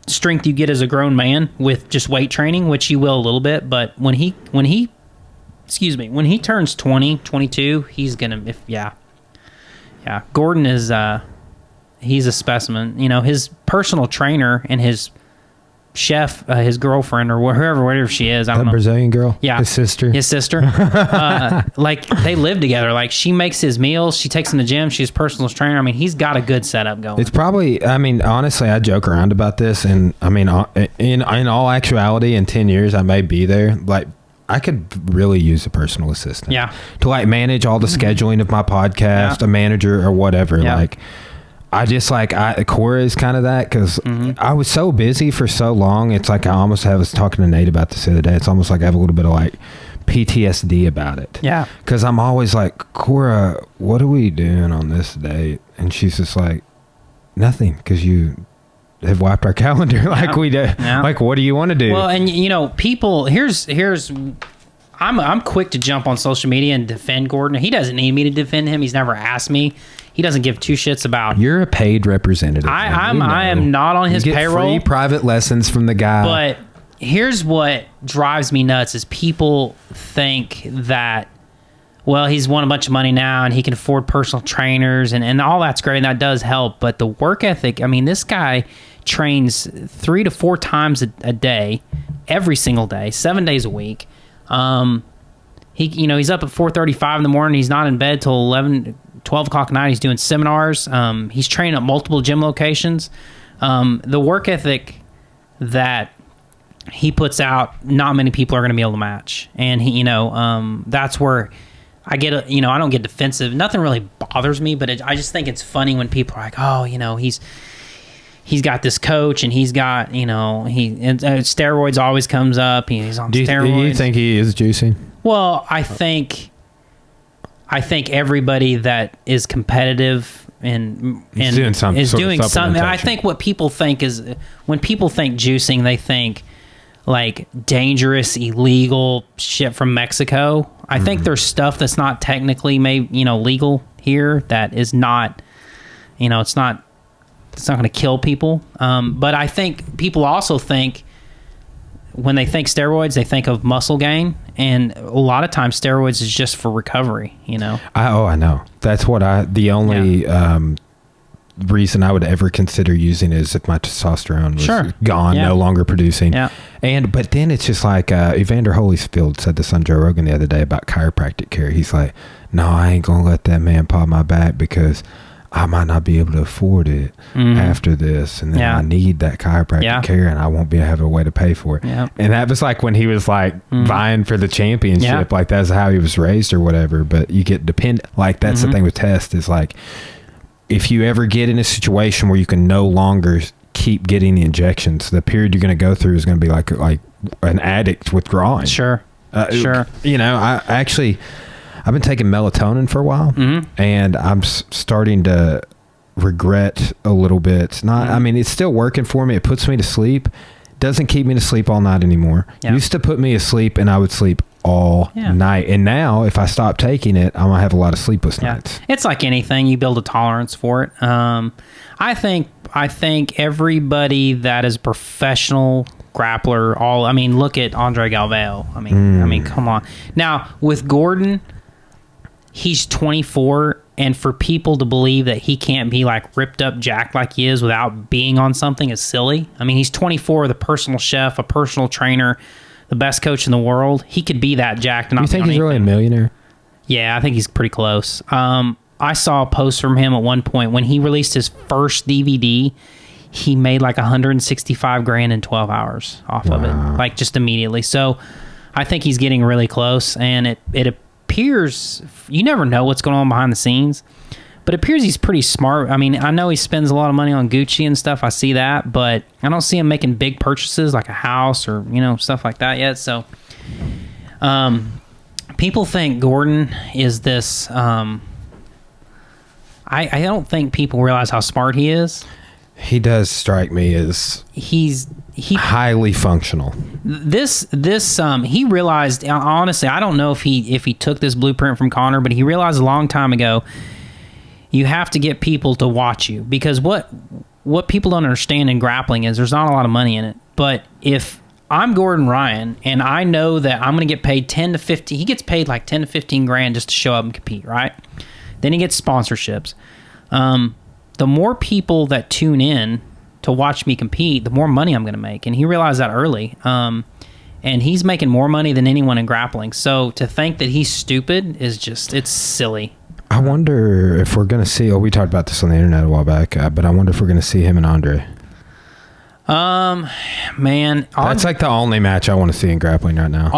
S2: strength you get as a grown man with just weight training, which you will a little bit. But when he turns 20, 22, he's gonna, Gordon is, he's a specimen. His personal trainer and his chef, his girlfriend or whatever she is, I don't know.
S1: Brazilian girl?
S2: Yeah.
S1: His sister?
S2: Like, they live together. Like, she makes his meals. She takes him to the gym. She's a personal trainer. I mean, he's got a good setup going.
S1: It's probably, I mean, honestly, I joke around about this, and I mean, in all actuality, in 10 years, I may be there. Like, I could really use a personal assistant.
S2: Yeah.
S1: To, like, manage all the scheduling of my podcast, a manager or whatever.
S2: Yeah.
S1: Like, I just Cora is kind of that, because I was so busy for so long. It's like I was talking to Nate about this the other day. It's almost like I have a little bit of like PTSD about it.
S2: Yeah.
S1: Because I'm always like, Cora, what are we doing on this date? And she's just like, nothing, because you have wiped our calendar like we do. Yeah. Like, what do you want to do?
S2: Well, and people, here's I'm quick to jump on social media and defend Gordon. He doesn't need me to defend him. He's never asked me. He doesn't give two shits about.
S1: You're a paid representative.
S2: I am not on his payroll.
S1: Free private lessons from the guy.
S2: But here's what drives me nuts: is people think that, well, he's won a bunch of money now and he can afford personal trainers and all that's great and that does help. But the work ethic, I mean, this guy trains 3 to 4 times a day, every single day, 7 days a week. He's up at 4:35 in the morning. He's not in bed till 12 o'clock at night. He's doing seminars. He's training at multiple gym locations. The work ethic that he puts out, not many people are going to be able to match. And that's where I get, I don't get defensive. Nothing really bothers me, but I just think it's funny when people are like, oh, he's got this coach and he's got, steroids always comes up. He's on steroids.
S1: Do you think he is juicing?
S2: Well, I think everybody that is competitive and
S1: doing something.
S2: I think what people think is, when people think juicing, they think like dangerous, illegal shit from Mexico. I think there's stuff that's not technically legal here that is not, it's not going to kill people. But I think people also think, when they think steroids, they think of muscle gain, and a lot of times steroids is just for recovery.
S1: I know. That's what the only reason I would ever consider using it is if my testosterone was gone, no longer producing. Yeah. But then it's just like Evander Holyfield said this on Joe Rogan the other day about chiropractic care. He's like, no, I ain't gonna let that man paw my back because I might not be able to afford it after this, and then I need that chiropractic care, and I won't be have a way to pay for it.
S2: Yeah.
S1: And that was like when he was like vying for the championship, like that's how he was raised or whatever. But you get dependent. Like that's the thing with test is like, if you ever get in a situation where you can no longer keep getting the injections, the period you're going to go through is going to be like an addict withdrawing.
S2: Sure.
S1: You know, I've been taking melatonin for a while, and I'm starting to regret a little bit. I mean, it's still working for me. It puts me to sleep. Doesn't keep me to sleep all night anymore. Yeah. Used to put me to sleep, and I would sleep all night. And now, if I stop taking it, I'm gonna have a lot of sleepless nights.
S2: It's like anything; you build a tolerance for it. I think everybody that is professional grappler, look at Andre Galvao. I mean, come on. Now with Gordon, he's 24, and for people to believe that he can't be like ripped up jacked like he is without being on something is silly. I mean, he's 24, the personal chef, a personal trainer, the best coach in the world. He could be that jacked. And
S1: you think he's really a millionaire?
S2: Yeah, I think he's pretty close. I saw a post from him at one point when he released his first DVD. He made like $165,000 in 12 hours off of it, like just immediately. So I think he's getting really close, and it appears, you never know what's going on behind the scenes, but it appears he's pretty smart. I mean, I know he spends a lot of money on Gucci and stuff. I see that, but I don't see him making big purchases like a house or, stuff like that yet. So people think Gordon is this, I don't think people realize how smart he is.
S1: He does strike me as he's highly functional.
S2: He realized, honestly, I don't know if he took this blueprint from Conor, but he realized a long time ago, you have to get people to watch you, because what people don't understand in grappling is there's not a lot of money in it. But if I'm Gordon Ryan and I know that I'm going to get paid 10 to 15, he gets paid like 10 to 15 grand just to show up and compete, right? Then he gets sponsorships. The more people that tune in to watch me compete, the more money I'm going to make. And he realized that early. And he's making more money than anyone in grappling. So to think that he's stupid is just, it's silly.
S1: I wonder if we're going to see, we talked about this on the internet a while back, but I wonder if we're going to see him and Andre.
S2: Man.
S1: That's like the only match I want to see in grappling right now.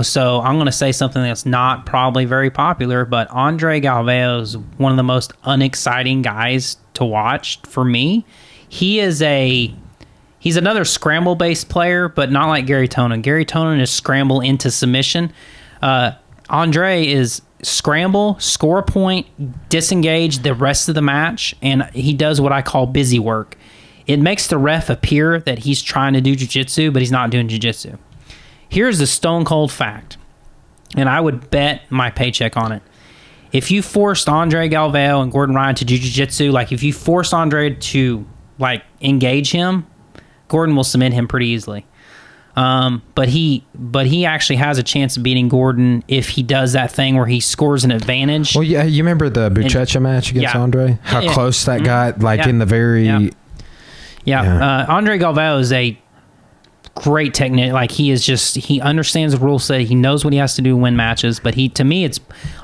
S2: So I'm going to say something that's not probably very popular, but Andre Galvao is one of the most unexciting guys to watch for me. He's another scramble-based player, but not like Gary Tonin. Gary Tonin is scramble into submission. Andre is scramble, score a point, disengage the rest of the match, and he does what I call busy work. It makes the ref appear that he's trying to do jiu-jitsu, but he's not doing jiu-jitsu. Here's the stone-cold fact, and I would bet my paycheck on it. If you forced Andre Galvao and Gordon Ryan to do jiu-jitsu, like if you forced Andre to like engage him, Gordon will submit him pretty easily. But he actually has a chance of beating Gordon if he does that thing where he scores an advantage.
S1: Well, yeah, you remember the Buchecha match against Andre? How close that got, like in the very...
S2: Yeah. Andre Galvao is a great technique. Like he understands the rule set. He knows what he has to do to win matches. But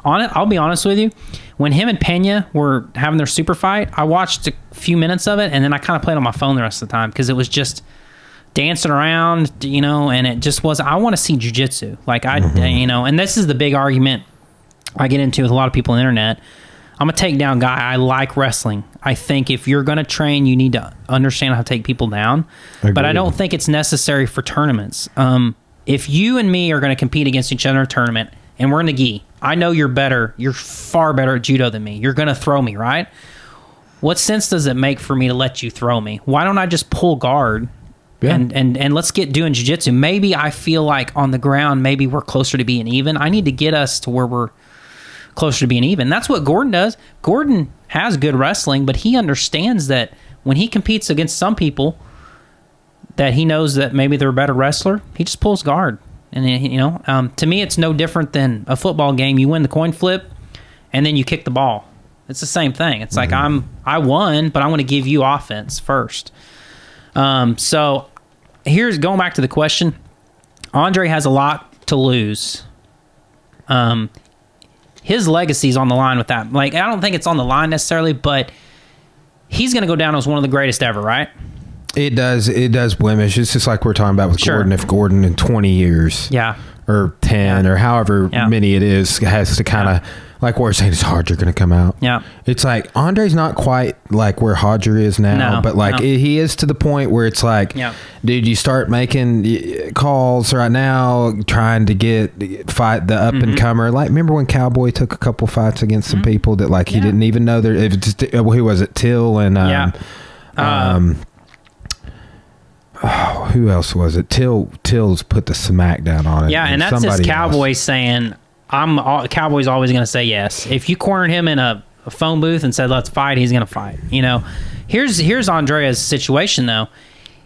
S2: I'll be honest with you. When him and Pena were having their super fight, I watched a few minutes of it, and then I kind of played on my phone the rest of the time because it was just dancing around, and it just was. I want to see jiu-jitsu. Like and this is the big argument I get into with a lot of people on the internet. I'm a takedown guy. I like wrestling. I think if you're going to train, you need to understand how to take people down. But I don't think it's necessary for tournaments. If you and me are going to compete against each other in a tournament, and we're in the gi, I know you're better. You're far better at judo than me. You're going to throw me, right? What sense does it make for me to let you throw me? Why don't I just pull guard and let's get doing jiu-jitsu? Maybe I feel like on the ground, maybe we're closer to being even. I need to get us to where we're closer to being even. That's what Gordon does. Gordon has good wrestling, but he understands that when he competes against some people that he knows that maybe they're a better wrestler, he just pulls guard. And to me, it's no different than a football game. You win the coin flip, and then you kick the ball. It's the same thing. It's like I won, but I want to give you offense first. So here's going back to the question. Andre has a lot to lose. his legacy's on the line with that. Like, I don't think it's on the line necessarily, but he's going to go down as one of the greatest ever, right?
S1: It does blemish. It's just like we're talking about with
S2: Sure.
S1: Gordon. If Gordon in 20 years
S2: Yeah.
S1: or 10 or however
S2: Yeah.
S1: many it is has to kind of, like we're saying, it's Hodger going to come out.
S2: Yeah.
S1: It's like Andre's not quite like where Hodger is now,
S2: No,
S1: but like
S2: no.
S1: he is to the point where it's like,
S2: Yeah.
S1: dude, you start making calls right now, trying to fight the up and comer. Like, remember when Cowboy took a couple fights against some people that like he
S2: Yeah.
S1: didn't even know there. It was just, who was it? Till and who else was it? Till's put the smack down on it.
S2: Yeah, and that's his Cowboy saying, Cowboy's always going to say yes. If you cornered him in a phone booth and said, let's fight, he's going to fight. You know, here's Andrea's situation, though.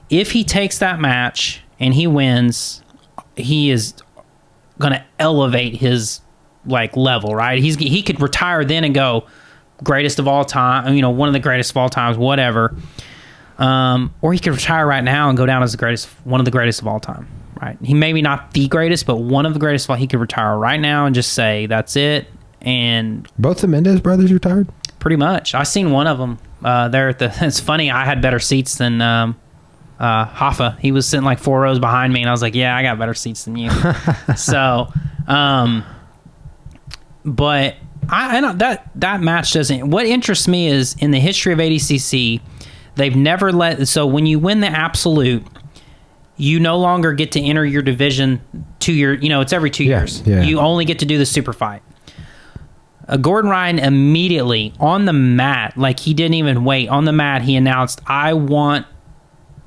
S2: If he takes that match and he wins, he is going to elevate his, like, level, right? He could retire then and go, greatest of all time, you know, one of the greatest of all times, whatever. Or he could retire right now and go down as one of the greatest of all time. Right. He maybe not the greatest, but one of the greatest of all. He could retire right now and just say that's it. And
S1: both the Mendez brothers retired.
S2: Pretty much. I seen one of them there at the. It's funny. I had better seats than Hoffa. He was sitting like 4 rows behind me, and I was like, "Yeah, I got better seats than you." So, but I know that match doesn't. What interests me is in the history of ADCC, they've never let. So when you win the absolute, you no longer get to enter your division 2 years. You know, it's every 2 years.
S1: Yeah.
S2: You only get to do the super fight. Gordon Ryan immediately on the mat, like he didn't even wait on the mat. He announced, "I want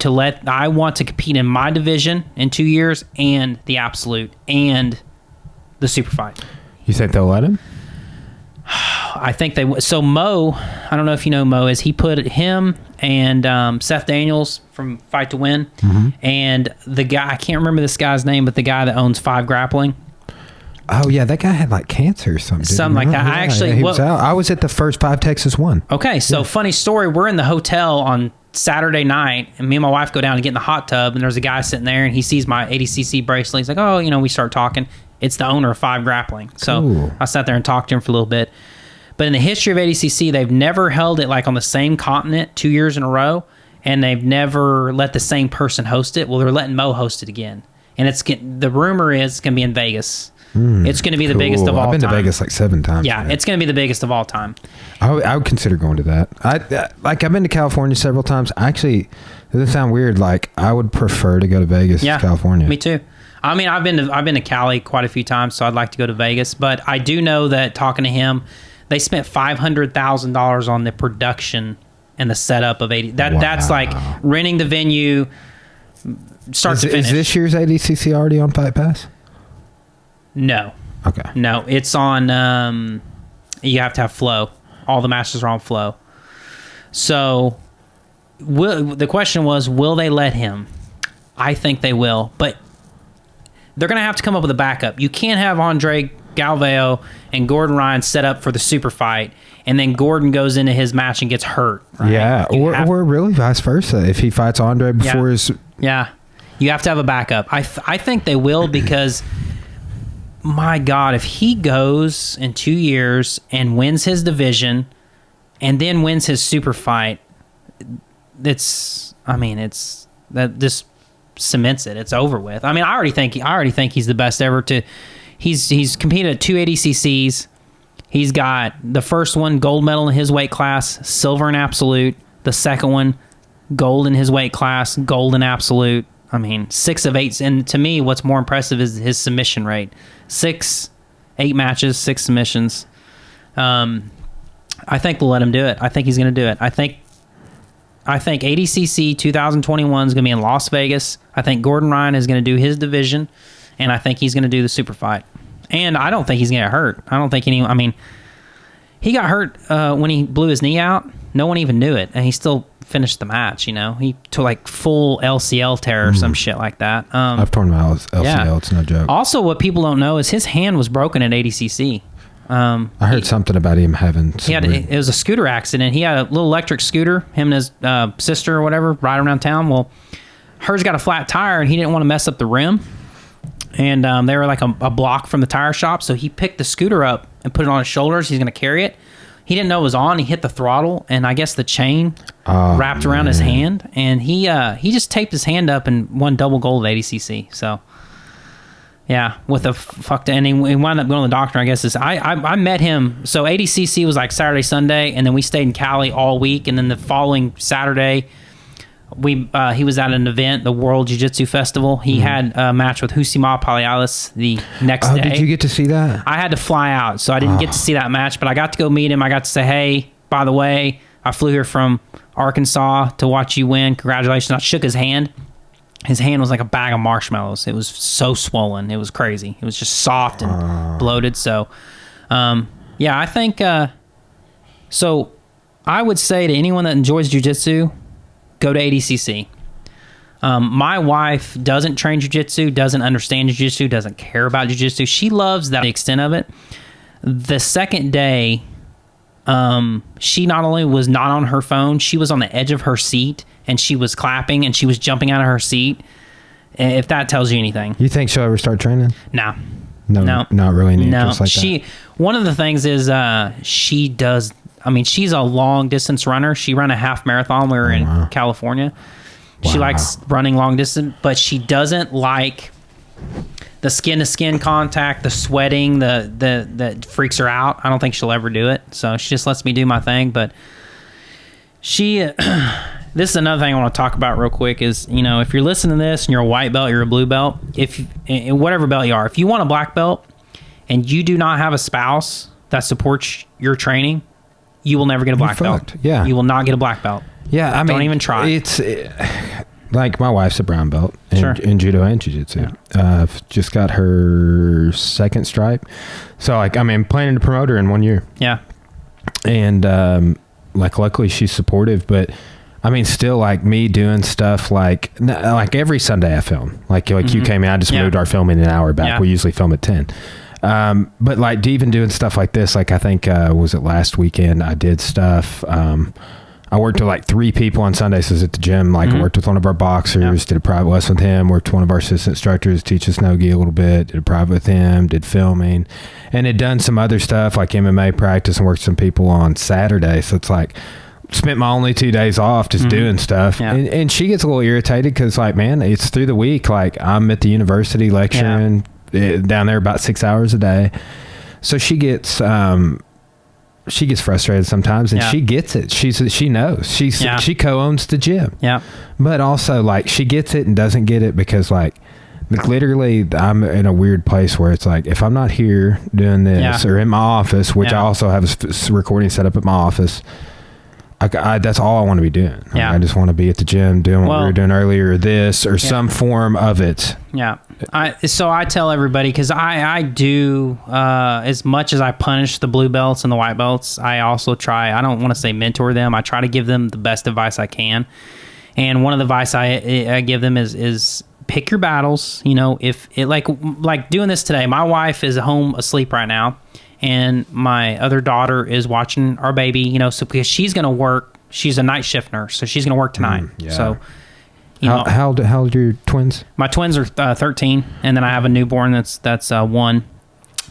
S2: to compete in my division in 2 years and the absolute and the super fight."
S1: You think they'll let him?
S2: I think they. So Mo, I don't know if you know Mo, is he put him and Seth Daniels from Fight to Win, and the guy, I can't remember this guy's name, but the guy that owns Five Grappling.
S1: Oh yeah, that guy had like cancer or something.
S2: Something like that.
S1: Yeah, he was out. I was at the first 5 Texas 1.
S2: Okay, so funny story. We're in the hotel on Saturday night, and me and my wife go down and get in the hot tub, and there's a guy sitting there, and he sees my ADCC bracelet. He's like, "Oh, you know," we start talking. It's the owner of Five Grappling. So
S1: Cool.
S2: I sat there and talked to him for a little bit. But in the history of ADCC, they've never held it like on the same continent 2 years in a row, and they've never let the same person host it. Well, they're letting Mo host it again, and the rumor is it's going to be in Vegas. It's going to be the biggest of all time.
S1: I've been to Vegas like 7 times.
S2: Yeah,
S1: man.
S2: it's going to be the biggest of all time.
S1: I would consider going to that. I've been to California several times. Actually, it doesn't sound weird. Like I would prefer to go to Vegas, to California.
S2: Me too. I mean, I've been to Cali quite a few times, so I'd like to go to Vegas. But I do know that talking to him, they spent $500,000 on the production and the setup of 80. That's like renting the venue, start to finish.
S1: Is this year's ADCC already on Fight Pass?
S2: No.
S1: Okay.
S2: No, it's on. You have to have Flow. All the matches are on Flow. So, the question was, will they let him? I think they will, but they're going to have to come up with a backup. You can't have Andre Galvao and Gordon Ryan set up for the super fight, and then Gordon goes into his match and gets hurt. Right?
S1: Yeah, or really vice versa. If he fights Andre before his...
S2: Yeah, you have to have a backup. I think they will because... My God, if he goes in 2 years and wins his division and then wins his super fight, this cements it. It's over with. I mean, I already think he's the best ever he's competed at 2 ADCCs. He's got the first one, gold medal in his weight class, silver in absolute. The second one, gold in his weight class, gold in absolute. I mean, 6 of 8. And to me, what's more impressive is his submission rate. 8 matches, 6 submissions. I think they'll let him do it. I think he's going to do it. I think ADCC 2021 is going to be in Las Vegas. I think Gordon Ryan is going to do his division, and I think he's going to do the super fight. And I don't think he's going to get hurt. I don't think he got hurt when he blew his knee out. No one even knew it, and he still finished the match. You know, he took like full LCL tear or some shit like that.
S1: I've torn my LCL.
S2: Yeah.
S1: It's no joke.
S2: Also, what people don't know is his hand was broken at ADCC.
S1: I heard something about him having.
S2: It was a scooter accident. He had a little electric scooter. Him and his sister or whatever ride around town. Well, hers got a flat tire, and he didn't want to mess up the rim. And they were like a block from the tire shop, so he picked the scooter up and put it on his shoulders. He's going to carry it. He didn't know it was on. He hit the throttle, and I guess the chain wrapped around his hand, and he just taped his hand up and won double gold at ADCC. So, yeah, with a and he wound up going to the doctor. I guess I met him. So ADCC was like Saturday, Sunday, and then we stayed in Cali all week, and then the following Saturday, he was at an event, the World Jiu-Jitsu Festival. He had a match with Husima Palialis the next day.
S1: Did you get to see that?
S2: I had to fly out, so I didn't get to see that match, but I got to go meet him. I got to say, hey, by the way, I flew here from Arkansas to watch you win. Congratulations. I shook his hand. His hand was like a bag of marshmallows. It was so swollen. It was crazy. It was just soft and bloated. So, yeah, I think, so I would say to anyone that enjoys jiu-jitsu, go to ADCC. My wife doesn't train jiu-jitsu, doesn't understand jiu-jitsu, doesn't care about jiu-jitsu. She loves the extent of it. The second day, she not only was not on her phone, she was on the edge of her seat, and she was clapping, and she was jumping out of her seat. If that tells you anything.
S1: You think she'll ever start training?
S2: No.
S1: No, not really.
S2: No,
S1: just like that.
S2: One of the things is she does. I mean, she's a long distance runner. She ran a half marathon. We were in California. She likes running long distance, but she doesn't like the skin to skin contact, the sweating, that freaks her out. I don't think she'll ever do it. So she just lets me do my thing. But she, this is another thing I want to talk about real quick is, if you're listening to this and you're a white belt, you're a blue belt, whatever belt you are, if you want a black belt and you do not have a spouse that supports your training, you will never get a black belt.
S1: Yeah.
S2: You will not get a black belt.
S1: Yeah, I mean,
S2: don't even try.
S1: It's like my wife's a brown belt in judo and jiu-jitsu.
S2: Yeah.
S1: Just got her second stripe. So planning to promote her in 1 year.
S2: Yeah.
S1: And luckily she's supportive, but I mean, still me doing stuff like every Sunday I film. Like you came in, I just moved our filming an hour back.
S2: Yeah.
S1: We usually film at 10. But even doing stuff like this, I think, was it last weekend I did stuff. I worked with 3 people on Sundays. I was at the gym. I worked with one of our boxers, did a private lesson with him, worked with one of our assistant instructors, teach us no-gi a little bit, did a private with him, did filming, and had done some other stuff like MMA practice and worked with some people on Saturday. So it's spent my only 2 days off just doing stuff.
S2: Yeah.
S1: And she gets a little irritated because man, it's through the week. I'm at the university lecturing down there about 6 hours a day. So she gets frustrated sometimes, and she gets it. She knows. She co-owns the gym.
S2: Yeah.
S1: But also she gets it and doesn't get it because literally I'm in a weird place where it's if I'm not here doing this or in my office, which I also have a recording set up at my office, that's all I want to be doing.
S2: Yeah.
S1: I just want to be at the gym doing what we were doing earlier, or some form of it.
S2: Yeah. So I tell everybody, because I do, as much as I punish the blue belts and the white belts, I also try, I don't want to say mentor them. I try to give them the best advice I can. And one of the advice I give them is pick your battles. If it like doing this today, my wife is home asleep right now, and my other daughter is watching our baby, so because she's going to work, she's a night shift nurse, so she's going to work tonight. So,
S1: how old are your twins?
S2: My twins are 13, and then I have a newborn that's 1.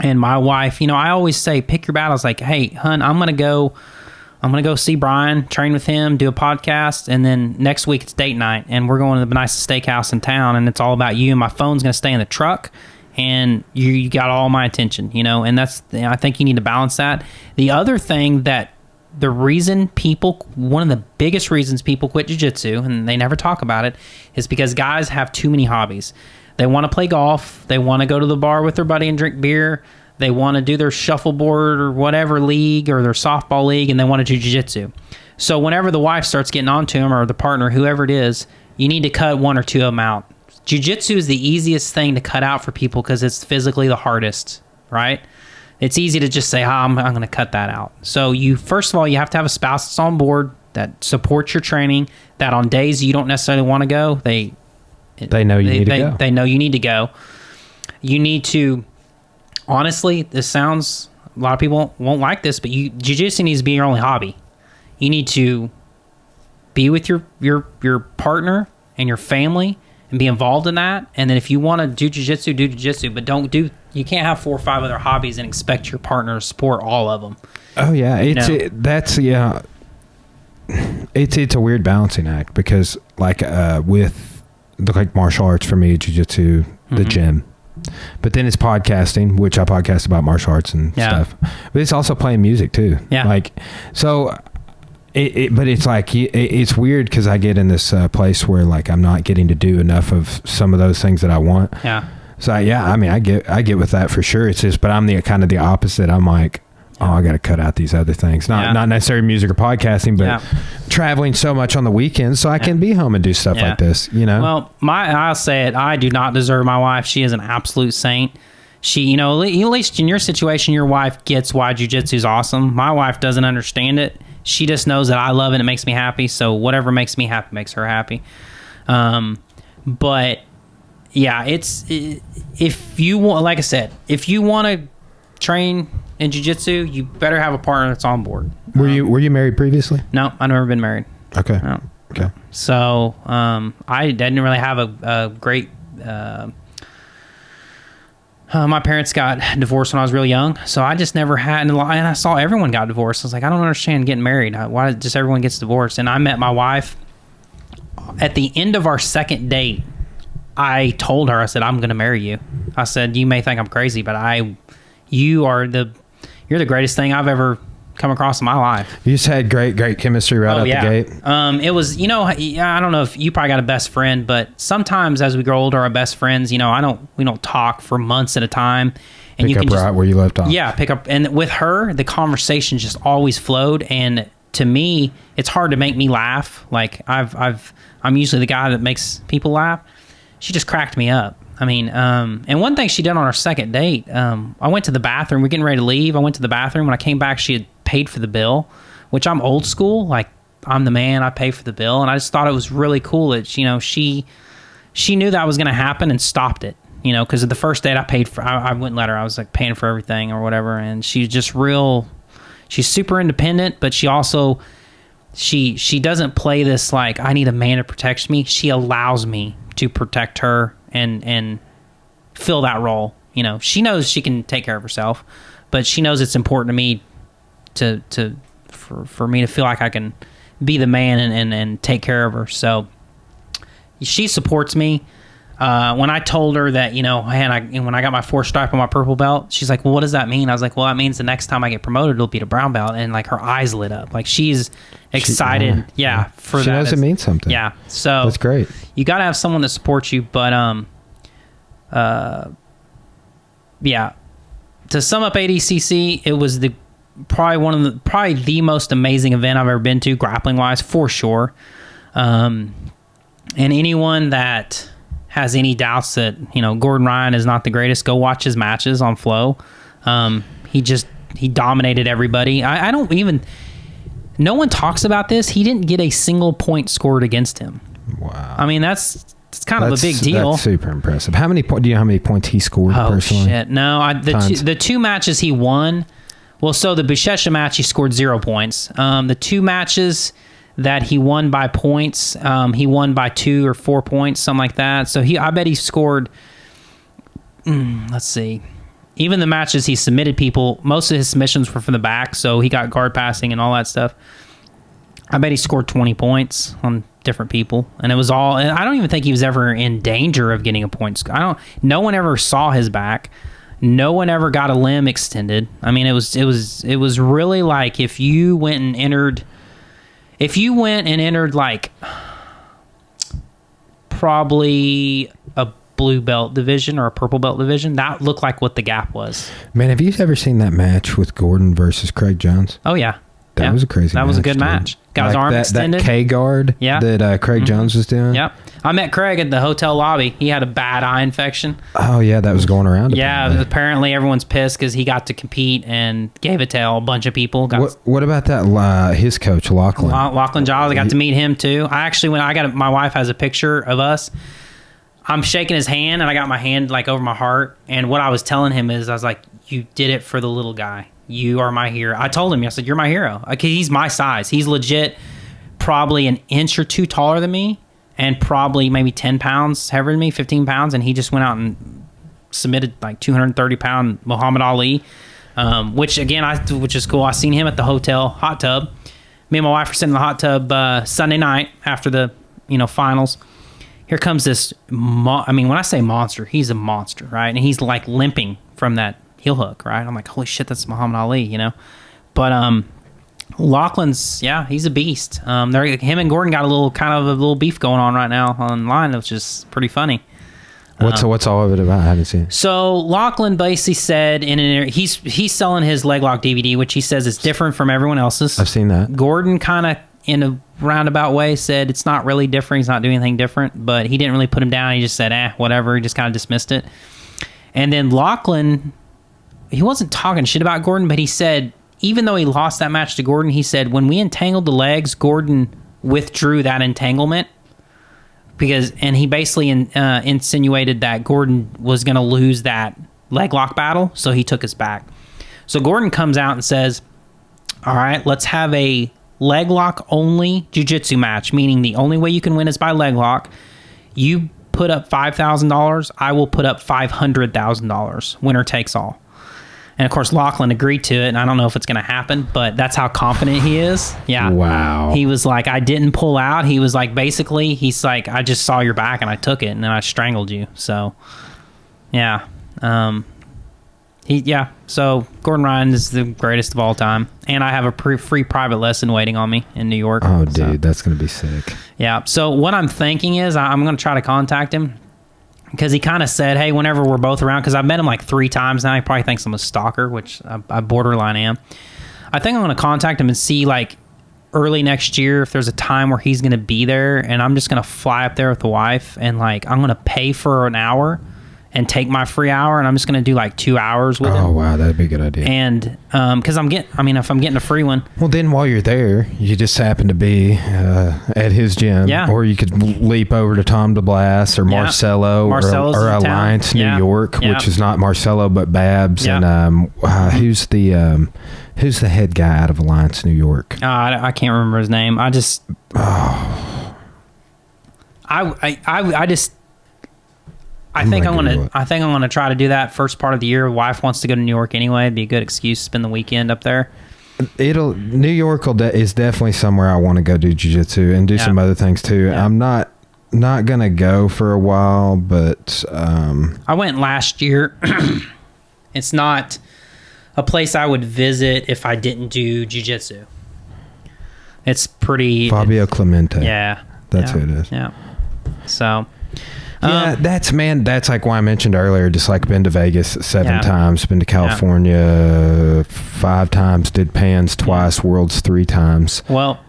S2: And my wife, I always say, pick your battles. Hey, hun, I'm going to go see Brian, train with him, do a podcast, and then next week it's date night, and we're going to the nicest steakhouse in town, and it's all about you, and my phone's going to stay in the truck, and you got all my attention, and I think you need to balance that. The other thing one of the biggest reasons people quit jiu-jitsu, and they never talk about it, is because guys have too many hobbies. They want to play golf, they want to go to the bar with their buddy and drink beer, they want to do their shuffleboard or whatever league or their softball league, and they want to do jiu-jitsu. So whenever the wife starts getting onto them, or the partner, whoever it is, you need to cut 1 or 2 of them out. Jiu-jitsu is the easiest thing to cut out for people because it's physically the hardest, right? It's easy to just say, I'm going to cut that out. So first of all, you have to have a spouse that's on board, that supports your training, that on days you don't necessarily want to go, they
S1: know you need to go.
S2: They know you need to go. You need to, honestly, this sounds, a lot of people won't like this, but jiu-jitsu needs to be your only hobby. You need to be with your partner and your family and be involved in that. And then if you want to do jiu-jitsu, do jiu-jitsu, but don't do You can't have 4 or 5 other hobbies and expect your partner to support all of them.
S1: Oh yeah, it's a weird balancing act because with martial arts for me, jiu-jitsu, the gym, but then it's podcasting, which I podcast about martial arts and stuff. But it's also playing music too.
S2: Yeah.
S1: Like so. But it's like it's weird because I get in this place where like I'm not getting to do enough of some of those things that I want.
S2: Yeah.
S1: So I mean I get with that for sure. It's just, but I'm the kind of the opposite. I'm like, oh, I got to cut out these other things. Not necessarily music or podcasting, but traveling so much on the weekends so I can be home and do stuff like this. You know.
S2: Well, I'll say it. I do not deserve my wife. She is an absolute saint. She, at least in your situation, your wife gets why jiu-jitsu is awesome. My wife doesn't understand it. She just knows that I love it and it makes me happy. So whatever makes me happy makes her happy. But yeah, if you want, like I said, if you want to train in jiu-jitsu, you better have a partner that's on board.
S1: Were you married previously?
S2: No, I've never been married.
S1: Okay.
S2: No.
S1: Okay.
S2: So I didn't really have a great. My parents got divorced when I was real young, so I just never had, and I saw everyone got divorced. I was like, I don't understand getting married. Why just everyone gets divorced? And I met my wife at the end of our second date. I told her, I said, I'm going to marry you. I said, you may think I'm crazy, but you're the greatest thing I've ever come across in my life.
S1: You just had great chemistry right out the gate.
S2: It was, I don't know if you probably got a best friend, but sometimes as we grow older, our best friends, we don't talk for months at a time. And
S1: pick up right where you left off.
S2: Yeah, pick up. And with her, the conversation just always flowed. And to me, it's hard to make me laugh. Like I'm usually the guy that makes people laugh. She just cracked me up. I mean, and one thing she did on our second date, I went to the bathroom. We're getting ready to leave. I went to the bathroom. When I came back, she had paid for the bill, which I'm old school. Like, I'm the man. I pay for the bill. And I just thought it was really cool that, she knew that was going to happen and stopped it, because of the first date I wouldn't let her. I was like paying for everything or whatever. And she's just she's super independent, but she also, she doesn't play this like, I need a man to protect me. She allows me to protect her and fill that role. She knows she can take care of herself, but she knows it's important to me for me to feel like I can be the man and take care of her. So she supports me. When I told her that, when I got my 4th stripe on my purple belt, she's like, well, what does that mean? I was like, well, that means the next time I get promoted, it'll be to brown belt. And like her eyes lit up. Like she's excited. For that.
S1: She knows it means something.
S2: Yeah. So
S1: that's great.
S2: You got to have someone that supports you. But, to sum up ADCC, it was probably the most amazing event I've ever been to, grappling wise, for sure. And anyone that has any doubts that Gordon Ryan is not the greatest, go watch his matches on Flow. He dominated everybody. I don't even. No one talks about this. He didn't get a single point scored against him.
S1: Wow.
S2: I mean, that's kind of a big deal.
S1: That's super impressive. Do you know how many points he scored personally?
S2: Oh shit! No, the 2 matches he won. Well, so the Buchecha match he scored 0 points. The 2 matches that he won by points, he won by 2 or 4 points, something like that. So I bet he scored. Let's see. Even the matches he submitted people, most of his submissions were from the back, so he got guard passing and all that stuff. I bet he scored 20 points on different people, and it was all. I don't even think he was ever in danger of getting a point. No one ever saw his back. No one ever got a limb extended. I mean, it was really like if you went and entered like probably a blue belt division or a purple belt division, that looked like what the gap was.
S1: Man, have you ever seen that match with Gordon versus Craig Jones?
S2: Oh yeah.
S1: That was a crazy match.
S2: That was a good match. Got his arm extended.
S1: That K guard that Craig Jones was doing.
S2: Yep. I met Craig at the hotel lobby. He had a bad eye infection.
S1: Oh, yeah. That was going around.
S2: Apparently everyone's pissed because he got to compete and gave it to a bunch of people.
S1: What about that? His coach, Lachlan.
S2: Lachlan Giles. I got to meet him too. I actually, my wife has a picture of us. I'm shaking his hand and I got my hand like over my heart. And what I was telling him is, I was like, you did it for the little guy. You are my hero. I told him, I said, you're my hero. Okay, he's my size. He's legit probably an inch or 2 taller than me and probably maybe 10 pounds heavier than me, 15 pounds. And he just went out and submitted like 230-pound Muhammad Ali, which is cool. I seen him at the hotel hot tub. Me and my wife were sitting in the hot tub Sunday night after the finals. Here comes this. When I say monster, he's a monster, right? And he's like limping from that heel hook, right? I'm like, holy shit, that's Muhammad Ali, But Lachlan's, he's a beast. Him and Gordon got a little beef going on right now online, which is pretty funny.
S1: What's all of it about? I haven't seen it.
S2: So Lachlan basically said he's selling his leg lock DVD, which he says is different from everyone else's.
S1: I've seen that.
S2: Gordon kind of in a roundabout way said it's not really different. He's not doing anything different, but he didn't really put him down. He just said, whatever. He just kind of dismissed it. And then Lachlan, he wasn't talking shit about Gordon, but he said, even though he lost that match to Gordon, he said, when we entangled the legs, Gordon withdrew that entanglement. And he basically insinuated that Gordon was going to lose that leg lock battle, so he took us back. So Gordon comes out and says, all right, let's have a leg lock only jiu-jitsu match, meaning the only way you can win is by leg lock. You put up $5,000, I will put up $500,000. Winner takes all. And of course, Lachlan agreed to it, and I don't know if it's going to happen, but that's how confident he is. Yeah.
S1: Wow.
S2: He was like, I didn't pull out. He was like, basically, he's like, I just saw your back and I took it, and then I strangled you. So, yeah. So Gordon Ryan is the greatest of all time, and I have a free private lesson waiting on me in New York.
S1: Oh, dude, that's going to be sick.
S2: Yeah. So what I'm thinking is I'm going to try to contact him. Because he kind of said, hey, whenever we're both around, because I've met him like 3 times now. He probably thinks I'm a stalker, which I borderline am. I think I'm going to contact him and see like early next year if there's a time where he's going to be there. And I'm just going to fly up there with the wife. And like I'm going to pay for an hour and take my free hour. And I'm just going to do like 2 hours with him.
S1: Oh, wow. That'd be a good idea.
S2: And because if I'm getting a free one.
S1: Well, then while you're there, you just happen to be at his gym.
S2: Yeah.
S1: Or you could leap over to Tom DeBlass or Marcelo or Alliance New York, which is not Marcelo but Babs.
S2: Yeah.
S1: And who's the head guy out of Alliance New York?
S2: I can't remember his name. I just... I think I'm gonna try to do that first part of the year. Wife wants to go to New York anyway. It'd be a good excuse to spend the weekend up there.
S1: New York is definitely somewhere I want to go do jiu-jitsu and do some other things too. Yeah. I'm not gonna go for a while, but
S2: I went last year. It's not a place I would visit if I didn't do jiu-jitsu. It's pretty
S1: Fabio Clemente.
S2: Yeah,
S1: that's who it is.
S2: Yeah. So.
S1: Yeah, that's like why I mentioned earlier, just like been to Vegas 7 times, been to California 5 times, did Pans twice, Worlds 3 times.
S2: Well,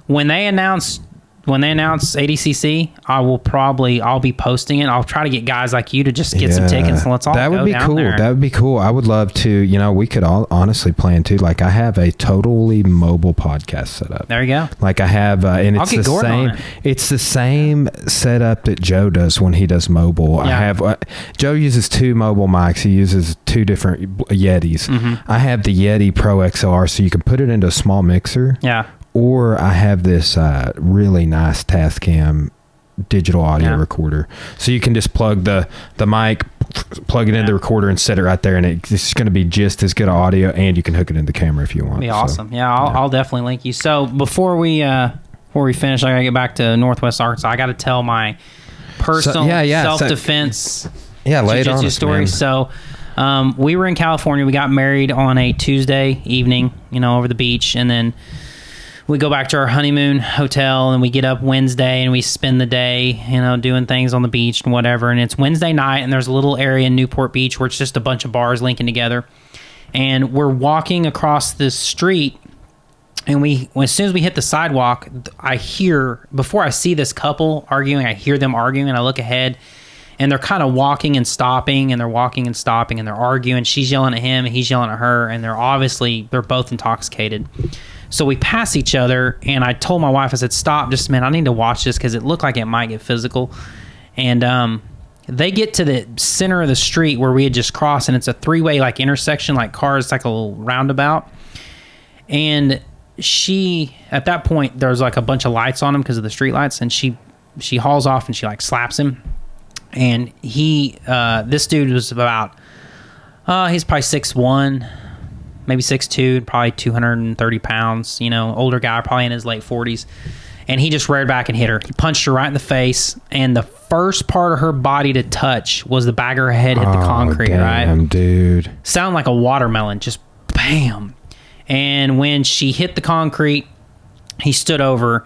S2: when they announce ADCC, I'll be posting it. I'll try to get guys like you to just get some tickets and let's all go down there.
S1: That would be cool. I would love to, we could all honestly plan too. Like I have a totally mobile podcast set up.
S2: There you go.
S1: Like I have, and it's the same. It's the same setup that Joe does when he does mobile. Yeah. I have Joe uses 2 mobile mics. He uses 2 different Yetis. Mm-hmm. I have the Yeti Pro XLR, so you can put it into a small mixer.
S2: Yeah.
S1: Or I have this really nice Tascam digital audio recorder. So you can just plug the mic, plug it into the recorder and set it right there. And it's going to be just as good audio, and you can hook it into the camera if you want.
S2: That'd be awesome. Yeah, I'll definitely link you. So before we finish, I got to get back to Northwest Arkansas. I got to tell my personal self-defense jiu-jitsu story. So we were in California. We got married on a Tuesday evening, over the beach. And then we go back to our honeymoon hotel and we get up Wednesday and we spend the day, doing things on the beach and whatever. And it's Wednesday night and there's a little area in Newport Beach where it's just a bunch of bars linking together. And we're walking across this street and as soon as we hit the sidewalk, before I see this couple arguing, I hear them arguing and I look ahead and they're kind of walking and stopping and they're walking and stopping and they're arguing. She's yelling at him and he's yelling at her and they're both intoxicated. So we pass each other, and I told my wife, I said, stop, just a minute, I need to watch this because it looked like it might get physical. And they get to the center of the street where we had just crossed, and it's a 3-way like intersection, like cars, like a little roundabout. And she, at that point, there's like a bunch of lights on him because of the street lights, and she hauls off and she like slaps him. And this dude was about, he's probably 6'1", maybe 6'2", probably 230 pounds, older guy, probably in his late 40s. And he just reared back and hit her. He punched her right in the face, and the first part of her body to touch was the back of her head hit the concrete,
S1: damn,
S2: right?
S1: Dude.
S2: Sound like a watermelon, just bam. And when she hit the concrete, he stood over.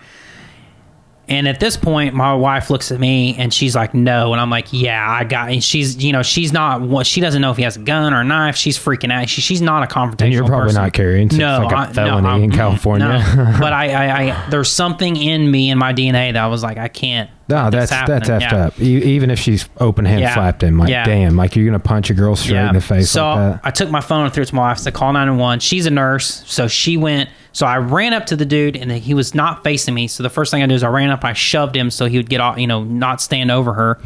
S2: And at this point, my wife looks at me and she's like, no. And I'm like, yeah, I got it. And she's not, she doesn't know if he has a gun or a knife. She's freaking out. She's not a confrontational
S1: And you're probably
S2: person.
S1: Not carrying. So
S2: No,
S1: it's like a felony in California.
S2: No. But I there's something in me, in my DNA, that I was like, I can't.
S1: No, that's effed up. Even if she's open hand slapped him, like, damn, like you're going to punch a girl straight in the face
S2: so
S1: like that.
S2: I took my phone and threw it to my wife. Said, call 911. She's a nurse. So she went. So I ran up to the dude, and he was not facing me. So the first thing I did is I ran up, I shoved him so he would get off, not stand over her.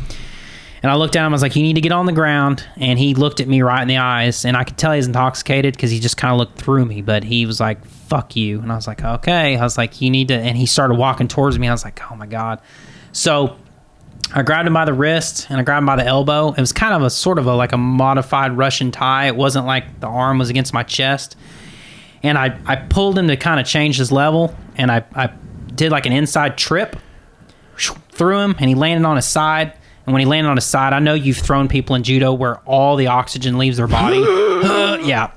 S2: And I looked at him, I was like, you need to get on the ground. And he looked at me right in the eyes, and I could tell he was intoxicated because he just kind of looked through me. But he was like, fuck you. And I was like, okay. I was like, you need to. And he started walking towards me. I was like, oh my God. So I grabbed him by the wrist and I grabbed him by the elbow. It was kind of like a modified Russian tie. It wasn't like the arm was against my chest. And I pulled him to kind of change his level, and I did like an inside trip, threw him, and he landed on his side. And when he landed on his side, I know you've thrown people in judo where all the oxygen leaves their body. Yeah.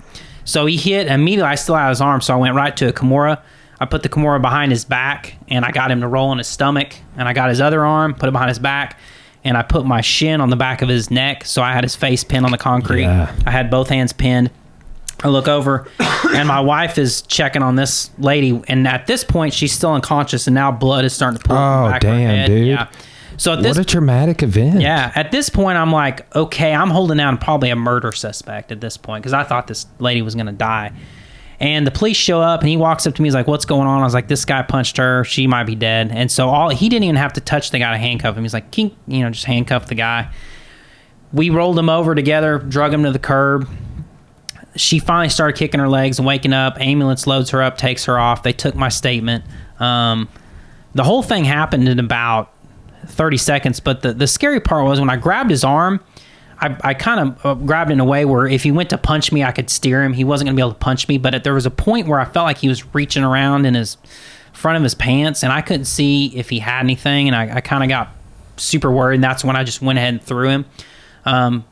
S2: So he hit, immediately I still had his arm, so I went right to a Kimura. I put the Kimura behind his back, and I got him to roll on his stomach. And I got his other arm, put it behind his back, and I put my shin on the back of his neck, so I had his face pinned on the concrete. Yeah. I had both hands pinned. I look over, and my wife is checking on this lady, and at this point, she's still unconscious, and now blood is starting to pool from the back of her head.
S1: Dude.
S2: Yeah. So at this,
S1: what a traumatic event.
S2: Yeah. At this point, I'm like, okay, I'm holding down probably a murder suspect at this point, because I thought this lady was going to die. And the police show up, and he walks up to me. He's like, what's going on? I was like, this guy punched her. She might be dead. And so he didn't even have to touch the guy to handcuff him. He's like, just handcuff the guy. We rolled him over together, drug him to the curb. She finally started kicking her legs and waking up. Ambulance loads her up, takes her off. They took my statement. The whole thing happened in about 30 seconds. But the scary part was when I grabbed his arm, I kind of grabbed it in a way where if he went to punch me, I could steer him. He wasn't going to be able to punch me. But there was a point where I felt like he was reaching around in his front of his pants, and I couldn't see if he had anything. And I kind of got super worried, and that's when I just went ahead and threw him.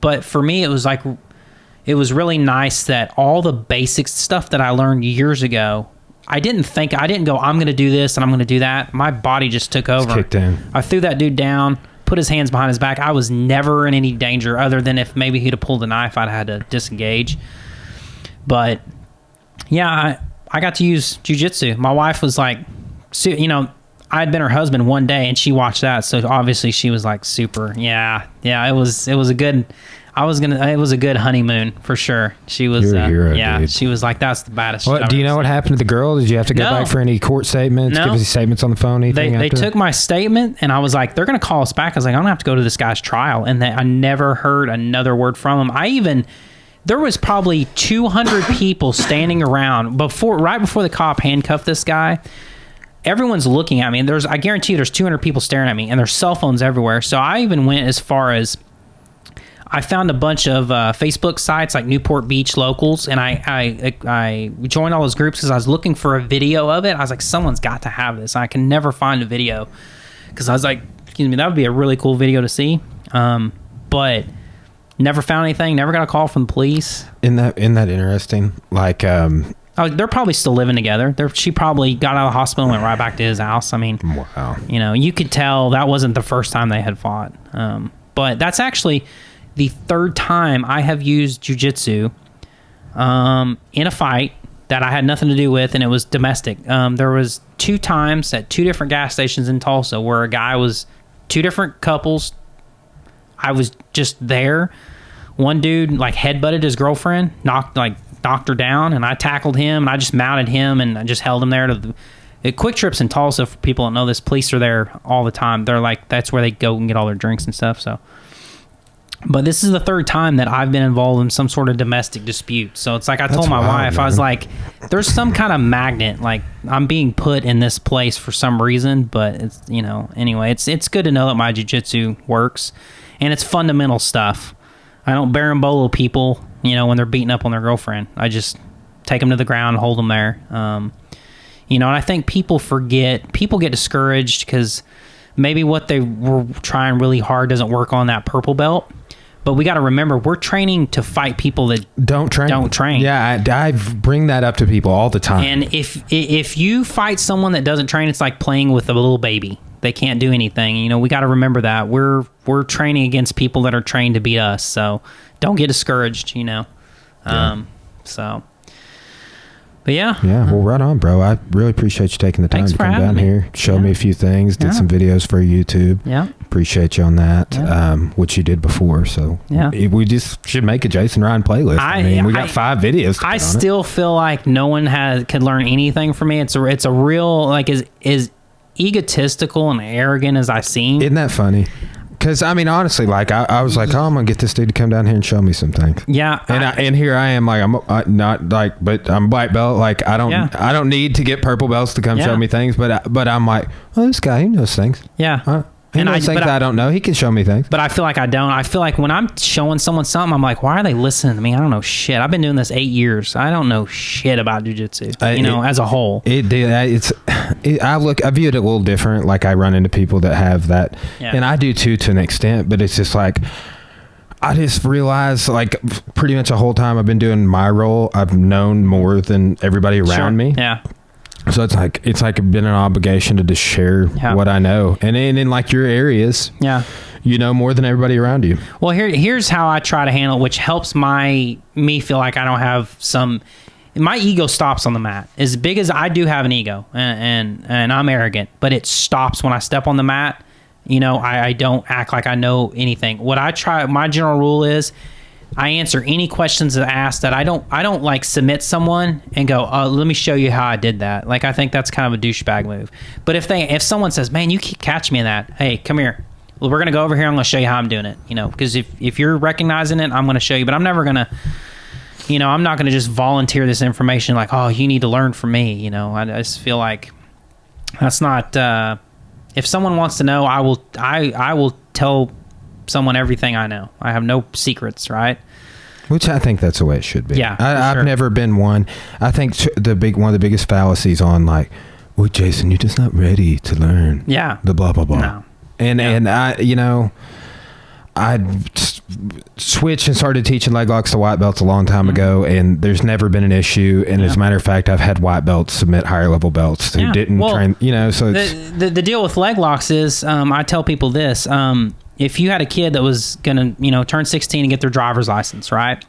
S2: But for me, it was really nice that all the basic stuff that I learned years ago, I didn't go, I'm going to do this and I'm going to do that. My body just took over.
S1: It's kicked in.
S2: I threw that dude down, put his hands behind his back. I was never in any danger other than if maybe he'd have pulled a knife, I'd had to disengage. But yeah, I got to use jiu-jitsu. My wife was like, I had been her husband one day and she watched that. So obviously she was like super, yeah, it was a good, it was a good honeymoon for sure. She was,
S1: you're a hero,
S2: yeah,
S1: dude.
S2: She was like, that's the baddest.
S1: Do you know what happened to the girl? Did you have to go back for any court statements?
S2: No.
S1: Give us statements on the phone?
S2: They took my statement, and I was like, they're going to call us back. I was like, I'm going to have to go to this guy's trial. And I never heard another word from him. There was probably 200 people standing around right before the cop handcuffed this guy. Everyone's looking at me, and I guarantee you there's 200 people staring at me, and there's cell phones everywhere. So I even went as far as I found a bunch of Facebook sites like Newport Beach Locals, and I joined all those groups because I was looking for a video of it. I was like, someone's got to have this. I can never find a video because I was like, excuse me, that would be a really cool video to see. But never found anything. Never got a call from the police.
S1: Isn't that interesting? Like,
S2: they're probably still living together. She probably got out of the hospital and went right back to his house. I mean,
S1: wow.
S2: You could tell that wasn't the first time they had fought. But that's actually the third time I have used jiu-jitsu in a fight that I had nothing to do with, and it was domestic. There was 2 times at 2 different gas stations in Tulsa where a guy was 2 different couples. I was just there. One dude like headbutted his girlfriend, knocked her down, and I tackled him, and I just mounted him, and I just held him there. Quick Trips in Tulsa, for people that know this, police are there all the time. They're like, that's where they go and get all their drinks and stuff. So, but this is the third time that I've been involved in some sort of domestic dispute. So it's like I told my wife, man. I was like, there's some kind of magnet, like I'm being put in this place for some reason. But it's anyway, it's good to know that my jiu-jitsu works. and it's fundamental stuff. I don't berimbolo people, when they're beating up on their girlfriend. I just take them to the ground, hold them there. And I think people get discouraged because maybe what they were trying really hard doesn't work on that purple belt. But we got to remember, we're training to fight people that
S1: don't train. Yeah, I bring that up to people all the time.
S2: And if you fight someone that doesn't train, it's like playing with a little baby. They can't do anything. We got to remember that we're training against people that are trained to beat us. So don't get discouraged. But yeah.
S1: Yeah, well, right on, bro. I really appreciate you taking the time to come down here, show me a few things, did some videos for YouTube.
S2: Yeah.
S1: Appreciate you on that, which you did before. So we just should make a Jason Ryan playlist. I mean, we got 5 videos.
S2: I still feel like no one could learn anything from me. It's a real, like, as egotistical and arrogant as I seem.
S1: Isn't that funny? Because, I mean, honestly, like, I was like, I'm going to get this dude to come down here and show me some things.
S2: Yeah.
S1: And here I am, like, I'm not, like, but I'm black belt. Like, I don't need to get purple belts to come show me things. But I'm like, oh, this guy, he knows things.
S2: Yeah.
S1: He knows things I don't know. He can show me things.
S2: But I feel like I don't. I feel like when I'm showing someone something, I'm like, why are they listening to me? I don't know shit. I've been doing this 8 years. I don't know shit about jiu-jitsu, as a whole. I view it a little different. Like, I run into people that have that. Yeah. And I do too, to an extent. But it's just like, I just realized, like, pretty much the whole time I've been doing my role, I've known more than everybody around me. Yeah.
S1: So it's like been an obligation to just share what I know, and in like your areas, you know more than everybody around you.
S2: Well, here's how I try to handle it, which helps me feel like I don't have my ego stops on the mat. As big as I do have an ego, and I'm arrogant, but it stops when I step on the mat. I don't act like I know anything. What I try, my general rule is, I answer any questions that asked. That I don't like submit someone and go, let me show you how I did that. Like, I think that's kind of a douchebag move. But if someone says, man, you keep catching me in that, hey, come here. Well, we're going to go over here. I'm going to show you how I'm doing it. Because if you're recognizing it, I'm going to show you. But I'm never going to, I'm not going to just volunteer this information like, oh, you need to learn from me. I just feel like that's not, if someone wants to know, I will tell someone everything I know. I have no secrets, right?
S1: Which I think that's the way it should be.
S2: Yeah,
S1: I've never been one. I think one of the biggest fallacies on, like, well, Jason, you're just not ready to learn.
S2: Yeah.
S1: The blah blah blah.
S2: No.
S1: And I switched and started teaching leg locks to white belts a long time ago, and there's never been an issue. And as a matter of fact, I've had white belts submit higher level belts who didn't train. So
S2: the deal with leg locks is, I tell people this. If you had a kid that was going to, turn 16 and get their driver's license, right?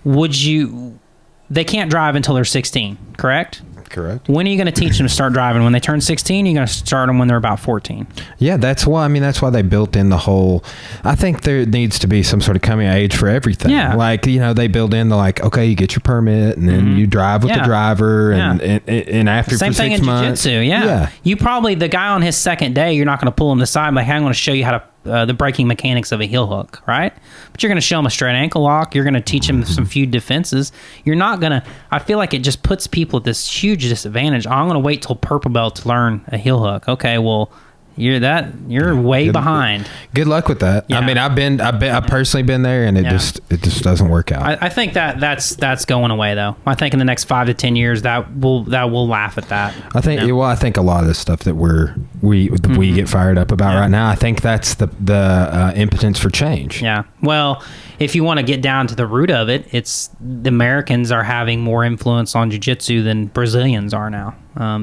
S2: They can't drive until they're 16, correct?
S1: Correct.
S2: When are you going to teach them to start driving? When they turn 16, you're going to start them when they're about 14.
S1: Yeah, that's why they built in the whole, I think there needs to be some sort of coming of age for everything.
S2: Yeah.
S1: Like, they build in the, like, okay, you get your permit and then you drive with the driver and after
S2: Same
S1: for 6
S2: thing
S1: months.
S2: in jiu-jitsu, yeah. You probably, the guy on his second day, you're not going to pull him aside like, hey, I'm going to show you how to, the breaking mechanics of a heel hook, right? But you're going to show him a straight ankle lock. You're going to teach him some few defenses. You're not going to, I feel like it just puts people at this huge disadvantage. I'm going to wait till purple belt to learn a heel hook. Okay, well, you're way behind.
S1: Good luck with that.
S2: Yeah.
S1: I mean, I've personally been there, and it just doesn't work out.
S2: I think that's going away, though. I think in the next 5 to 10 years that will laugh at that.
S1: I think I think a lot of the stuff that we get fired up about right now, I think that's the impotence for change.
S2: Yeah. Well, if you want to get down to the root of it, it's the Americans are having more influence on jiu-jitsu than Brazilians are now.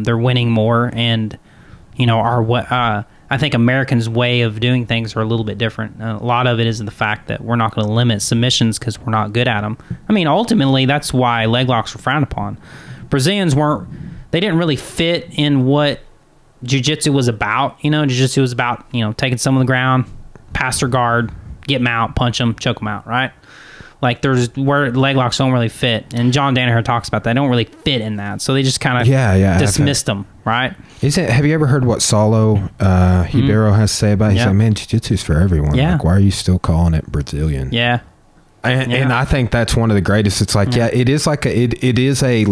S2: They're winning more, and I think Americans' way of doing things are a little bit different. A lot of it is the fact that we're not going to limit submissions because we're not good at them. I mean, ultimately, that's why leg locks were frowned upon. Brazilians they didn't really fit in what jiu-jitsu was about. Jiu-jitsu was about, taking someone on the ground, pass their guard, get them out, punch them, choke them out, right? Like, there's where leg locks don't really fit. And John Danaher talks about that. They don't really fit in that. So they just kind of dismissed them, right?
S1: Have you ever heard what Saulo Ribeiro has to say about it? He's like, man, jiu-jitsu's for everyone.
S2: Yeah.
S1: Like, why are you still calling it Brazilian?
S2: Yeah.
S1: And I think that's one of the greatest. It's like, it is like it is a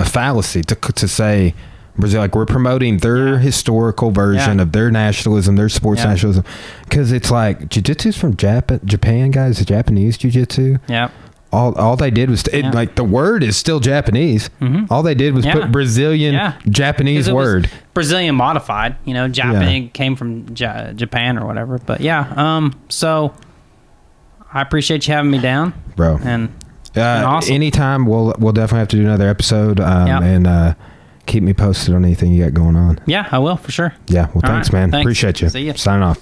S1: fallacy to say, Brazil, like we're promoting their historical version of their nationalism, their sports nationalism, because it's like jiu-jitsu's from Japan, guys. The Japanese jiu-jitsu.
S2: Yeah.
S1: All they did was like the word is still Japanese. All they did was put Brazilian Japanese word.
S2: Brazilian modified, you know, Japanese came from Japan or whatever. But so I appreciate you having me down,
S1: bro.
S2: And awesome.
S1: Anytime we'll definitely have to do another episode. And keep me posted on anything you got going on.
S2: Yeah, I will for sure.
S1: Yeah. Well, thanks, man. Thanks. Appreciate you.
S2: See ya.
S1: Signing off.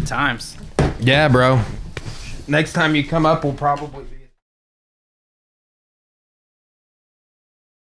S2: Times.
S1: Yeah, bro. Next time you come up, we'll probably...